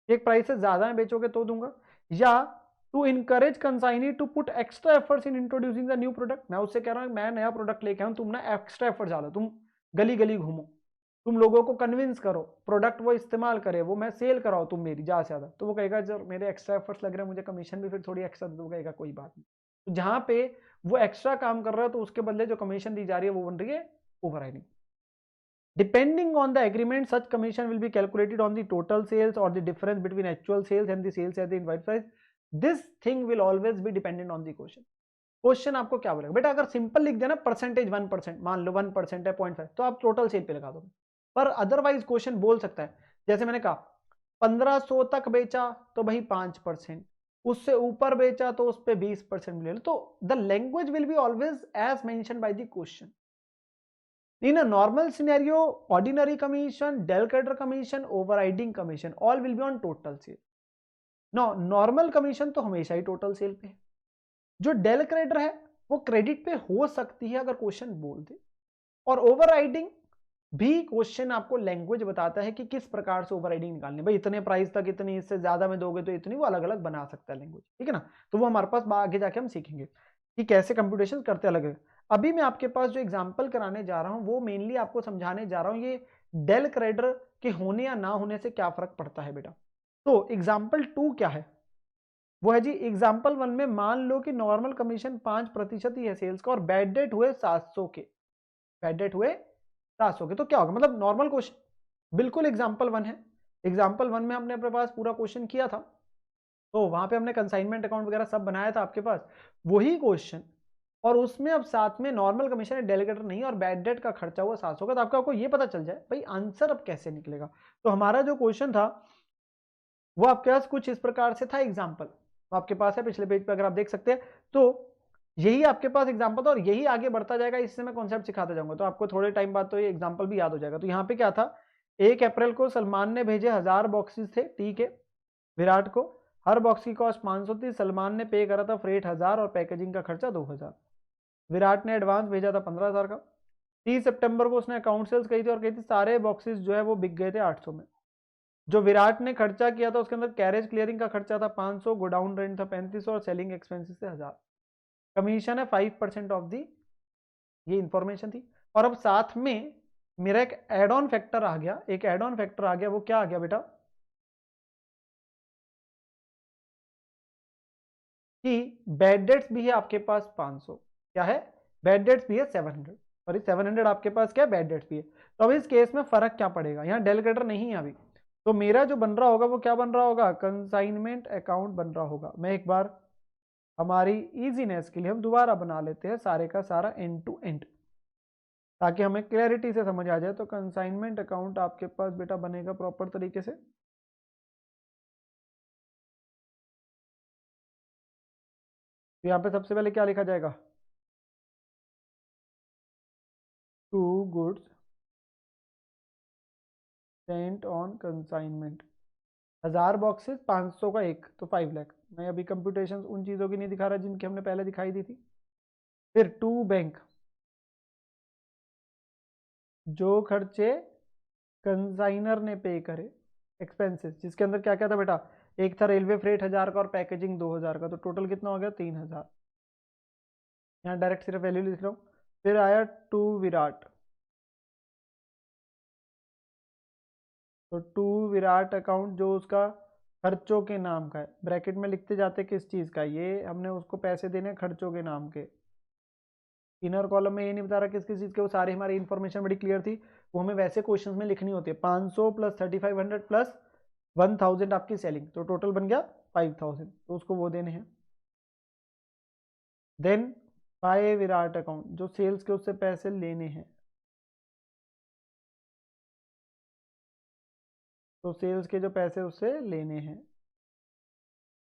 एक प्राइस से ज्यादा में बेचोगे तो दूंगा, या to encourage consignee to put extra efforts in introducing the new product. मैं उससे कह रहा हूं मैं नया प्रोडक्ट लेके आऊं, तुम ना एक्स्ट्रा एफर्ट डालो, तुम गली गली घूमो, तुम लोगों को कन्विंस करो प्रोडक्ट वो इस्तेमाल करे, वो मैं सेल कराओ तुम मेरी ज्यादा से ज्यादा। तो वो कहेगा जब मेरे एक्स्ट्रा एफर्ट्स लग रहे हैं मुझे कमीशन भी फिर थोड़ी एक्स्ट्रा दे दूंगा, कोई बात नहीं। तो जहां पे वो एक्स्ट्रा काम कर रहा है तो उसके बदले जो कमीशन दी जा रही है वो बन रही है overriding. Depending on the agreement, such commission will be calculated on the total sales or the difference between actual sales and the sales at the invoice price. This thing will always be dependent on the question. Question आपको क्या बोलेगा बेटा, अगर simple लिख देना percentage 1%, मान लो 1% है 0.5, तो आप टोटल सेल पे लगा दो। पर अदरवाइज क्वेश्चन बोल सकता है, जैसे मैंने कहा 1500 तक बेचा तो भाई 5%, उससे ऊपर बेचा तो उस पर 20% मिलेगा। तो the language will be always as mention by the question. In a normal scenario, ordinary commission, del creditor commission, overriding commission, all will be on total sale. Now, normal commission तो हमेशा ही total sale पे है। जो del creditor है वो credit पे हो सकती है अगर क्वेश्चन बोल दे, और ओवरराइडिंग भी क्वेश्चन आपको लैंग्वेज बताता है कि किस प्रकार से ओवरराइडिंग निकालनी, भाई इतने प्राइस तक इतनी, इससे ज्यादा में दोगे तो इतनी, वो अलग अलग बना सकता है लैंग्वेज, ठीक है ना। तो वो हमारे पास आगे जाके हम सीखेंगे कि कैसे कंप्यूटेशन करते अलग अलग। अभी मैं आपके पास जो एग्जाम्पल कराने जा रहा हूं वो मेनली आपको समझाने जा रहा हूं ये डेल क्रेडिटर के होने या ना होने से क्या फर्क पड़ता है बेटा। तो एग्जाम्पल 2 क्या है, वो है जी एग्जाम्पल 1 में मान लो कि नॉर्मल कमीशन 5% ही है सेल्स का और बैड डेट हुए 700 के, बैड डेट हुए 700 के, तो क्या होगा, मतलब नॉर्मल क्वेश्चन बिल्कुल एग्जाम्पल 1 है। एग्जाम्पल 1 में हमने अपने पास पूरा क्वेश्चन किया था, तो वहां पे हमने कंसाइनमेंट अकाउंट वगैरह सब बनाया था आपके पास, वही क्वेश्चन, और उसमें अब साथ में नॉर्मल कमीशन है, डेलीगेटर नहीं, और बैड डेट का खर्चा हुआ 700 का, तो आपको ये पता चल जाए भाई आंसर अब कैसे निकलेगा। तो हमारा जो क्वेश्चन था वो आपके पास कुछ इस प्रकार से था, एग्जाम्पल आपके पास है पिछले पेज पे अगर आप देख सकते हैं। तो यही आपके पास एग्जाम्पल था और यही आगे बढ़ता जाएगा, इससे मैं कॉन्सेप्ट सिखाता जाऊंगा, तो आपको थोड़े टाइम बाद तो ये एग्जाम्पल भी याद हो जाएगा। तो यहाँ पे क्या था, 1 अप्रैल को सलमान ने भेजे 1000 बॉक्सेस थे, ठीक है, विराट को, हर बॉक्स की कॉस्ट 500 थी, सलमान ने पे करा था फ्रेट 1000 और पैकेजिंग का खर्चा 2000, विराट ने एडवांस भेजा था 15,000 का। 30 सितंबर को उसने अकाउंट सेल्स कही थी और कही थी सारे बॉक्सेस जो है वो बिक गए थे 800 में। जो विराट ने खर्चा किया था उसके अंदर कैरेज क्लियरिंग का खर्चा था 500, गोडाउन रेंट था 3500 और सेलिंग एक्सपेंसेस थे 1000, कमीशन है 5% ऑफ दी, ये इंफॉर्मेशन थी। और अब साथ में मेरा एक एड ऑन फैक्टर आ गया, एक एड ऑन फैक्टर आ गया, वो क्या आ गया बेटा कि बैड डेट्स भी है आपके पास 500, क्या है, बैड डेट्स भी है 700, सॉरी 700 आपके पास क्या है, बैड डेट्स भी है। तो अब इस केस में फर्क क्या पड़ेगा, यहाँ डेलीगेटर नहीं है अभी, तो मेरा जो बन रहा होगा वो क्या बन रहा होगा, कंसाइनमेंट अकाउंट बन रहा होगा। मैं एक बार हमारी इजीनेस के लिए हम दोबारा बना लेते हैं सारे का सारा एंड टू एंड, ताकि हमें क्लैरिटी से समझ आ जाए। तो कंसाइनमेंट अकाउंट आपके पास बेटा बनेगा प्रॉपर तरीके से, तो यहाँ पे सबसे पहले क्या लिखा जाएगा, to goods sent on consignment, 1000 boxes 500 का एक, तो 5 लाख। मैं अभी कंप्यूटेशन उन चीज़ों की नहीं दिखा रहा जिनकी हमने पहले दिखाई दी थी। फिर टू बैंक, जो खर्चे कंसाइनर ने पे करे, एक्सपेंसेस जिसके अंदर क्या क्या था बेटा, एक था रेलवे फ्रेट 1000 का और पैकेजिंग 2000 का, तो टोटल कितना हो गया 3000। यहाँ डायरेक्ट सिर्फ वैल्यू लिख रहा हूँ। फिर आया टू विराट, तो टू विराट अकाउंट जो उसका खर्चों के नाम का है, ब्रैकेट में लिखते जाते किस चीज़ का, ये हमने उसको पैसे देने खर्चों के नाम के। इनर कॉलम में ये नहीं बता रहा किस किस चीज़ के, वो सारी हमारी इन्फॉर्मेशन बड़ी क्लियर थी, वो हमें वैसे क्वेश्चंस में लिखनी होती है। 500 प्लस 3500 प्लस 1000 आपकी सेलिंग, तो टोटल बन गया 5000, तो उसको वो देने हैं। देन बाय विराट अकाउंट, जो सेल्स के उससे पैसे लेने हैं, तो सेल्स के जो पैसे उससे लेने हैं,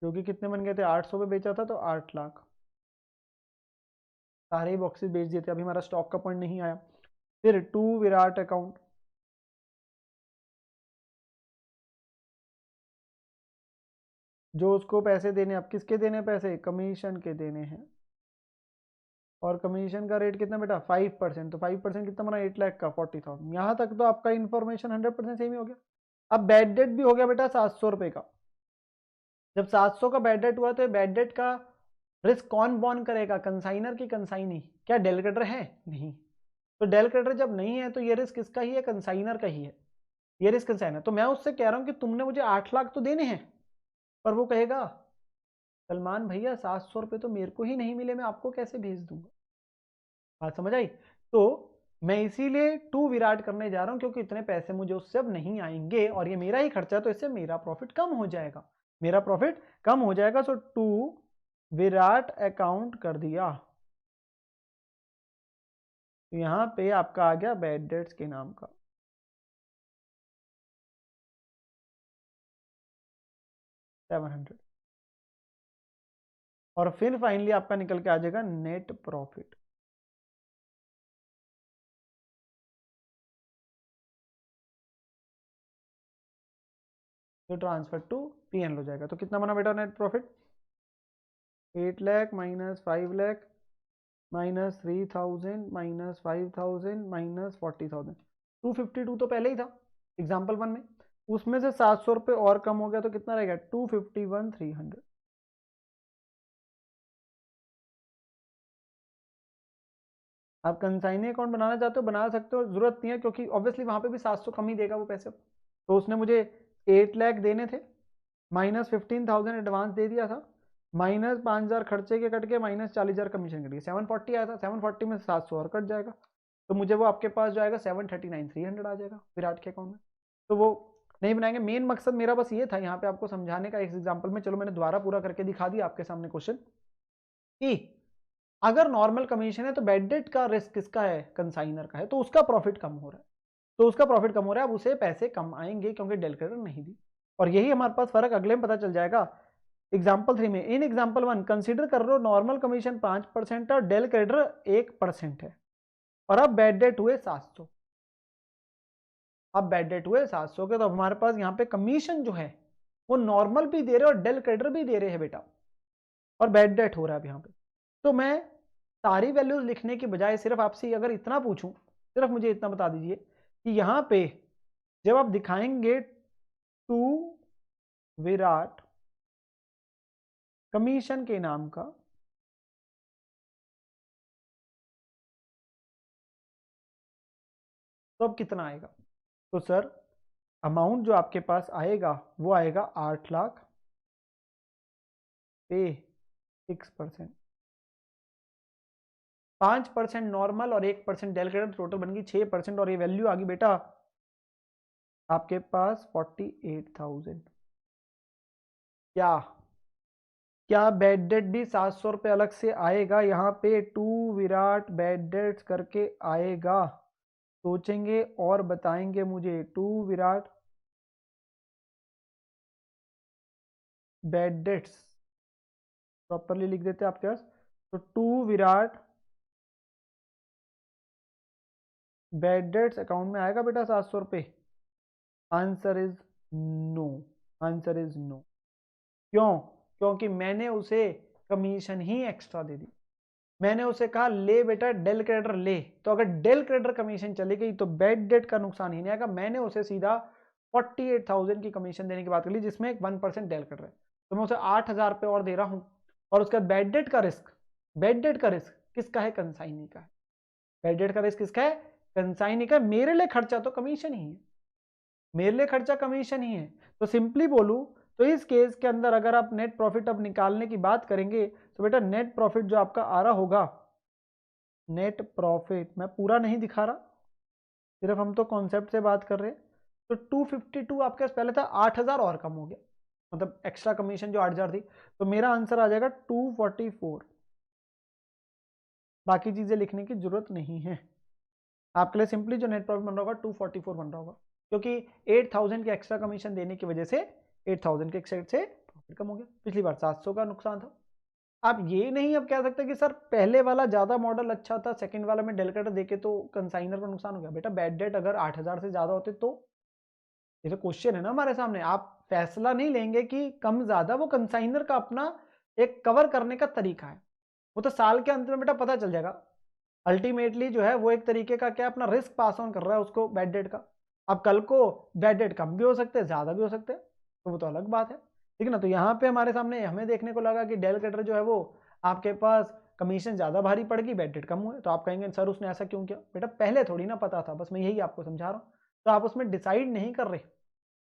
जो कि कितने बन गए थे, 800 पे बेचा था तो 8 लाख, सारे ही बॉक्सेस बेच दिए थे, अभी हमारा स्टॉक का पॉइंट नहीं आया। फिर टू विराट अकाउंट, जो उसको पैसे देने, अब किसके देने पैसे, कमीशन के देने हैं, और कमीशन का रेट कितना बेटा 5%, तो 5% कितना बना 8 लाख का 40,000। यहाँ तक तो आपका इन्फॉर्मेशन 100% सेम ही हो गया। अब बैड डेट भी हो गया बेटा 700 रुपये का। जब 700 का बैड डेट हुआ तो बैड डेट का रिस्क कौन बॉर्न करेगा, कंसाइनर की कंसाइनी, क्या डेलीगेटर है, नहीं, तो डेलीगेटर जब नहीं है तो ये रिस्क किसका ही है, कंसाइनर का ही है, ये रिस्क कंसाइनर। तो मैं उससे कह रहा हूं कि तुमने मुझे 8 लाख तो देने हैं, पर वो कहेगा सलमान भैया 700 रुपये तो मेरे को ही नहीं मिले, मैं आपको कैसे भेज दूंगा, बात समझ आई। तो मैं इसीलिए टू विराट करने जा रहा हूं, क्योंकि इतने पैसे मुझे उससे अब नहीं आएंगे और ये मेरा ही खर्चा है, तो इससे मेरा प्रॉफिट कम हो जाएगा, मेरा प्रॉफिट कम हो जाएगा। सो टू विराट अकाउंट कर दिया, तो यहां पे आपका आ गया बैड डेट्स के नाम का 700, और फिर फाइनली आपका निकल के आ जाएगा नेट प्रॉफिट। तो ट्रांसफर टू पीएन हो जाएगा, तो कितना बना बेटा net profit, 8 lakh minus 5 lakh minus 3000 minus 5000 minus 40,000। 252 तो पहले ही था एग्जाम्पल 1 में, उसमें से 700 रुपये और कम हो गया तो कितना रहेगा 251,300। आप कंसाइनी अकाउंट बनाना चाहते हो बना सकते हो, जरूरत नहीं है क्योंकि ऑब्वियसली वहां पे भी 700 कम ही देगा वो पैसे। तो उसने मुझे 8 लाख देने थे, माइनस 15,000 एडवांस दे दिया था, माइनस 5,000 खर्चे के कट के, माइनस 40,000 कमीशन कट गया, 740 आया था, 740 में 700 और कट जाएगा, तो मुझे वो आपके पास जाएगा 739,300 आ जाएगा विराट के अकाउंट में। तो वो नहीं बनाएंगे। मेन मकसद मेरा बस ये था यहाँ पे आपको समझाने का एक एग्जाम्पल में, चलो मैंने दोबारा पूरा करके दिखा दिया आपके सामने क्वेश्चन कि अगर नॉर्मल कमीशन है तो बैड डेट का रिस्क किसका है, कंसाइनर का है, तो उसका प्रॉफिट कम हो रहा है, तो उसका प्रॉफिट कम हो रहा है, अब उसे पैसे कम आएंगे क्योंकि डेल क्रेडिट नहीं दी। और यही हमारे पास फर्क अगले में पता चल जाएगा एग्जाम्पल 3 में। इन एग्जाम्पल 1 कंसीडर कर लो नॉर्मल कमीशन 5% है और डेल क्रेडिट 1% है, और अब बैड डेट हुए 700, अब बैड डेट हुए 700 के, तो हमारे पास यहाँ पे कमीशन जो है वो नॉर्मल भी दे रहे और डेल क्रेडिट भी दे रहे हैं बेटा, और बैड डेट हो रहा है अब यहाँ पे। तो मैं सारी वैल्यूज लिखने की बजाय सिर्फ आपसे अगर इतना पूछूं, सिर्फ मुझे इतना बता दीजिए कि यहाँ पे जब आप दिखाएंगे टू विराट कमीशन के नाम का, तो अब कितना आएगा, तो सर अमाउंट जो आपके पास आएगा वो आएगा 8 लाख पे 6%, 5% नॉर्मल और 1% डेल क्रेडिट, टोटल बन गई 6%, और ये वैल्यू आ गई बेटा आपके पास 48,000। क्या क्या बैड डेट भी 700 रुपये अलग से आएगा, यहाँ पे टू विराट बैड डेट्स करके आएगा, सोचेंगे और बताएंगे मुझे। To Virat bad debts properly लिख देते हैं आपके पास, तो to Virat bad debts account में आएगा बेटा 700 रुपये। Answer is no, answer is no. क्यों? क्योंकि मैंने उसे कमीशन ही एक्स्ट्रा दे दी, मैंने उसे कहा ले बेटा डेल क्रेडिटर ले, तो अगर डेल क्रेडिटर कमीशन चली गई तो बैड डेट का नुकसान ही नहीं आएगा। मैंने उसे सीधा 48,000 की कमीशन देने की बात कर ली जिसमें एक 1% डेल क्रेडिटर है, तो मैं उसे 8,000 रुपये और दे रहा हूं, और उसका बैड डेट का रिस्क, बैड डेट का रिस्क किसका है, कंसाइनी का है। बैड डेट का रिस्क किसका है, कंसाइनी का। मेरे लिए खर्चा तो कमीशन ही है, मेरे लिए खर्चा कमीशन ही है। तो सिंपली बोलूं तो इस केस के अंदर अगर आप नेट प्रॉफिट अब निकालने की बात करेंगे तो बेटा नेट प्रॉफिट जो आपका आ रहा होगा, नेट प्रॉफिट मैं पूरा नहीं दिखा रहा, सिर्फ हम तो कॉन्सेप्ट से बात कर रहे हैं। तो 252 आपके पास पहले था, 8,000 और कम हो गया, मतलब एक्स्ट्रा कमीशन जो 8,000 थी, तो मेरा आंसर आ जाएगा 244। बाकी चीजें लिखने की जरूरत नहीं है, आपके लिए सिंपली जो नेट प्रॉफिट बन रहा होगा 244 बन रहा होगा, क्योंकि 8,000 के एक्स्ट्रा कमीशन देने की वजह से 8,000 के एक्सेट से प्रॉफिट कम हो गया। पिछली बार 700 का नुकसान था। आप ये नहीं अब कह सकते कि सर पहले वाला ज्यादा मॉडल अच्छा था, सेकंड वाला में डेल क्रेडिट देके तो कंसाइनर का नुकसान हो गया। बेटा बैड डेट अगर 8,000 से ज्यादा होते तो, ये तो क्वेश्चन है ना हमारे सामने, आप फैसला नहीं लेंगे कि कम ज्यादा, वो कंसाइनर का अपना एक कवर करने का तरीका है, वो तो साल के अंत में बेटा पता चल जाएगा। अल्टीमेटली जो है वो एक तरीके का क्या अपना रिस्क पास ऑन कर रहा है उसको बैड डेट का। अब कल को बैड डेट कम भी हो सकते हैं ज्यादा भी हो सकते हैं, तो वो तो अलग बात है, ठीक है ना। तो यहाँ पे हमारे सामने हमें देखने को लगा कि डेल क्रेडिटर जो है वो आपके पास कमीशन ज्यादा भारी पड़ गई, बैड डेट कम हुए, तो आप कहेंगे सर उसने ऐसा क्यों किया। बेटा पहले थोड़ी ना पता था, बस मैं यही आपको समझा रहा हूँ, तो आप उसमें डिसाइड नहीं कर रहे,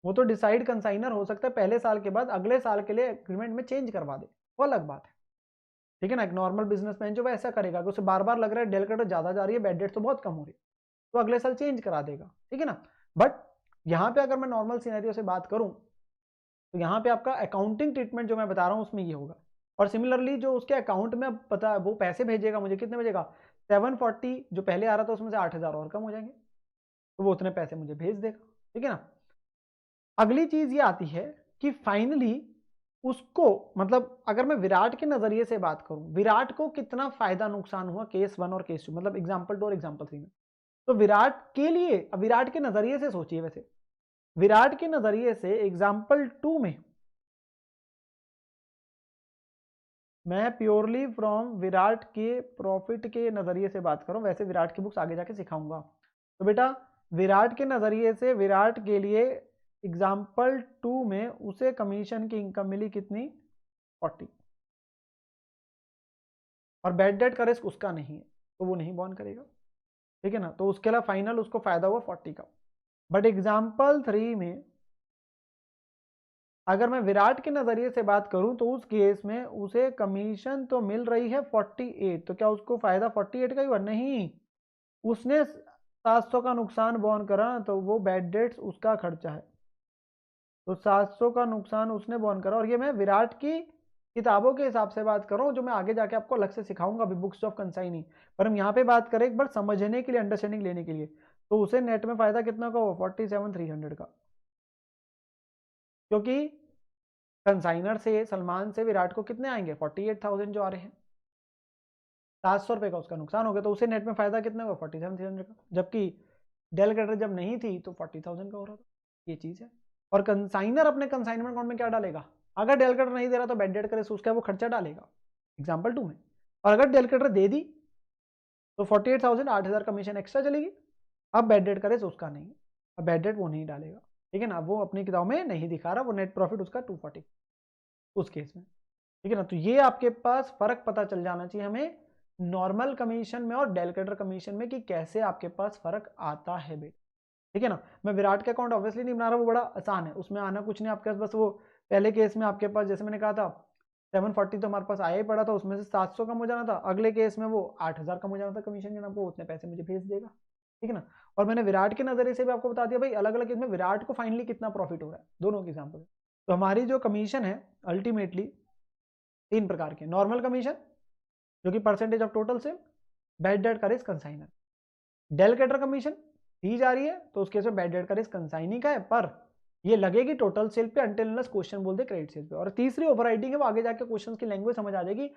वो तो डिसाइड कंसाइनर हो सकता है पहले साल के बाद अगले साल के लिए एग्रीमेंट में चेंज करवा दे, वो अलग बात है, ठीक है ना। एक नॉर्मल बिजनेसमैन जो ऐसा करेगा कि उसे बार बार लग रहा है डेल क्रेडिट ज्यादा जा रही है, बैड डेट तो बहुत कम हो रही है, तो अगले साल चेंज करा देगा, ठीक है ना। बट यहाँ पे अगर मैं नॉर्मल सिनेरियो से बात करूं तो यहाँ पे आपका अकाउंटिंग ट्रीटमेंट जो मैं बता रहा हूँ उसमें ये होगा, और सिमिलरली जो उसके अकाउंट में पता वो पैसे भेजेगा मुझे, कितने भेजेगा 740, जो पहले आ रहा था उसमें से 8,000 और कम हो जाएंगे, तो वो उतने पैसे मुझे भेज देगा, ठीक है ना। अगली चीज ये आती है कि फाइनली उसको, मतलब अगर मैं विराट के नजरिए से बात करूं, विराट को कितना फायदा नुकसान हुआ केस 1 और केस 2, मतलब एग्जाम्पल 2 और एग्जाम्पल 3 में। तो विराट के लिए, अब विराट के नजरिए से सोचिए, वैसे विराट के नजरिए से एग्जाम्पल 2 में मैं प्योरली फ्रॉम विराट के प्रॉफिट के नजरिए से बात करूं, वैसे विराट की बुक्स आगे जाके सिखाऊंगा। तो बेटा विराट के नजरिए से विराट के लिए एग्जाम्पल 2 में उसे कमीशन की इनकम मिली कितनी 40 और बैड डेट का रिस्क उसका नहीं है तो वो नहीं बॉर्न करेगा, ठीक है ना। तो उसके अलावा फाइनल उसको फायदा हुआ 40 का। बट एग्जाम्पल 3 में अगर मैं विराट के नजरिए से बात करूं तो उस केस में उसे कमीशन तो मिल रही है 48, तो क्या उसको फायदा 48 का ही हुआ? नहीं, उसने 700 का नुकसान बॉर्न करा तो वो बैड डेट्स उसका खर्चा है, तो 700 का नुकसान उसने बॉर्न करा। और ये मैं विराट की किताबों के हिसाब से बात कर रहा हूँ, जो मैं आगे जाके आपको अलग से सिखाऊंगा अभी बुक्स ऑफ कंसाइनी, पर हम यहाँ पे बात करें एक बार समझने के लिए, अंडरस्टैंडिंग लेने के लिए। तो उसे नेट में फायदा कितना का हुआ 47,300 का, क्योंकि कंसाइनर से सलमान से विराट को कितने आएंगे 48,000 जो आ रहे हैं, 700 रुपए का उसका नुकसान हो गया, तो उसे नेट में फायदा कितना हुआ 47,300 का, जबकि डेल कैटर जब नहीं थी तो 40,000 का हो रहा था। ये चीज है। और कंसाइनर अपने कंसाइनमेंट अकाउंट में क्या डालेगा? अगर डेल कैटर नहीं दे रहा तो बैड डेट करे उसका वो खर्चा डालेगा एग्जाम्पल 2 में, और अगर डेल कैटर दे दी तो 48,000 8,000 कमीशन एक्स्ट्रा चलेगी। अब बैड डेट करे तो उसका नहीं, अब बैड डेट वो नहीं डालेगा, ठीक है ना। वो अपनी किताब में नहीं दिखा रहा, वो नेट प्रॉफिट उसका 240 उस केस में, ठीक है ना। तो ये आपके पास फर्क पता चल जाना चाहिए हमें नॉर्मल कमीशन में और डेल कैटर कमीशन में कि कैसे आपके पास फर्क आता है बेटा, ठीक है ना। मैं विराट का अकाउंट ऑब्वियसली नहीं बना रहा, वो बड़ा आसान है, उसमें आना कुछ नहीं आपके पास, बस वो पहले केस में आपके पास जैसे मैंने कहा था 740 तो हमारे पास आया ही पड़ा था, उसमें से 700 कम हो जाना था, अगले केस में वो 8,000 कम हो जाना था कमीशन के नाम को, उतने पैसे मुझे भेज देगा, ठीक है ना। और मैंने विराट के नजरिए से भी आपको बता दिया भाई अलग अलग केस में विराट को फाइनली कितना प्रॉफिट हो रहा है, दोनों के एग्जाम्पल। तो हमारी जो कमीशन है अल्टीमेटली 3 प्रकार के, नॉर्मल कमीशन जो कि percentage of total sale, bad debt का रिस्क कंसाइनर, डेल कैटर कमीशन दी जा रही है तो उस केस में बैड डेट का रिस्क कंसाइनी का है, पर ये लगेगी टोटल सेल पे अंटिल अनलेस क्वेश्चन बोल दे क्रेडिट सेल पे। और तीसरी ओवरराइडिंग है, वो आगे जाके क्वेश्चन की लैंग्वेज समझ आ जाएगी,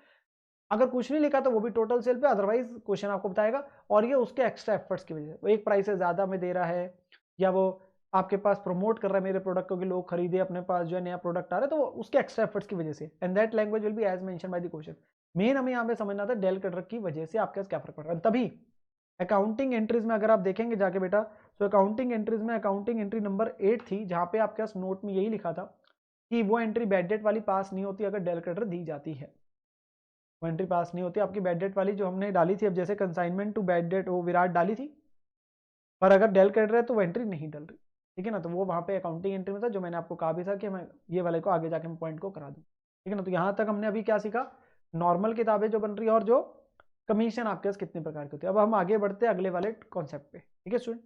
अगर कुछ नहीं लिखा तो वो भी टोटल सेल पे, अदरवाइज क्वेश्चन आपको बताएगा। और ये उसके एक्स्ट्रा एफर्ट्स की वजह से, वो एक प्राइस से ज्यादा में दे रहा है या वो आपके पास प्रमोट कर रहा है मेरे प्रोडक्ट को कि लोग खरीदे, अपने पास जो है नया प्रोडक्ट आ रहा है, तो वो उसके एक्स्ट्रा एफर्ट्स की वजह से, and that language will be as mention by the question. Main हमें यहाँ पे समझना था डेल कैटर की वजह से आपके पास क्या फर्क पड़ रहा है। तभी अकाउंटिंग एंट्रीज में अगर आप देखेंगे जाके बेटा, तो अकाउंटिंग एंट्रीज में अकाउंटिंग एंट्री नंबर 8 थी, जहां पे आपके पास नोट में यही लिखा था कि वो एंट्री बैड डेट वाली पास नहीं होती अगर डेल कैटर दी जाती है, वो एंट्री पास नहीं होती आपकी बैड डेट वाली जो हमने डाली थी। अब जैसे कंसाइनमेंट टू बैड डेट वो विराट डाली थी, पर अगर डेल कैटर है तो वो एंट्री नहीं डल रही, ठीक है ना। तो वो वहां पे अकाउंटिंग एंट्री में था, जो मैंने आपको कहा भी था कि मैं ये वाले को आगे जाके मैं पॉइंट को करा दूँ, ठीक है ना। तो यहाँ तक हमने अभी क्या सीखा, नॉर्मल किताबें जो बन रही है और जो कमीशन आपके पास कितने प्रकार की होती है। अब हम आगे बढ़ते हैं अगले वाले कॉन्सेप्ट पे, ठीक है स्टूडेंट।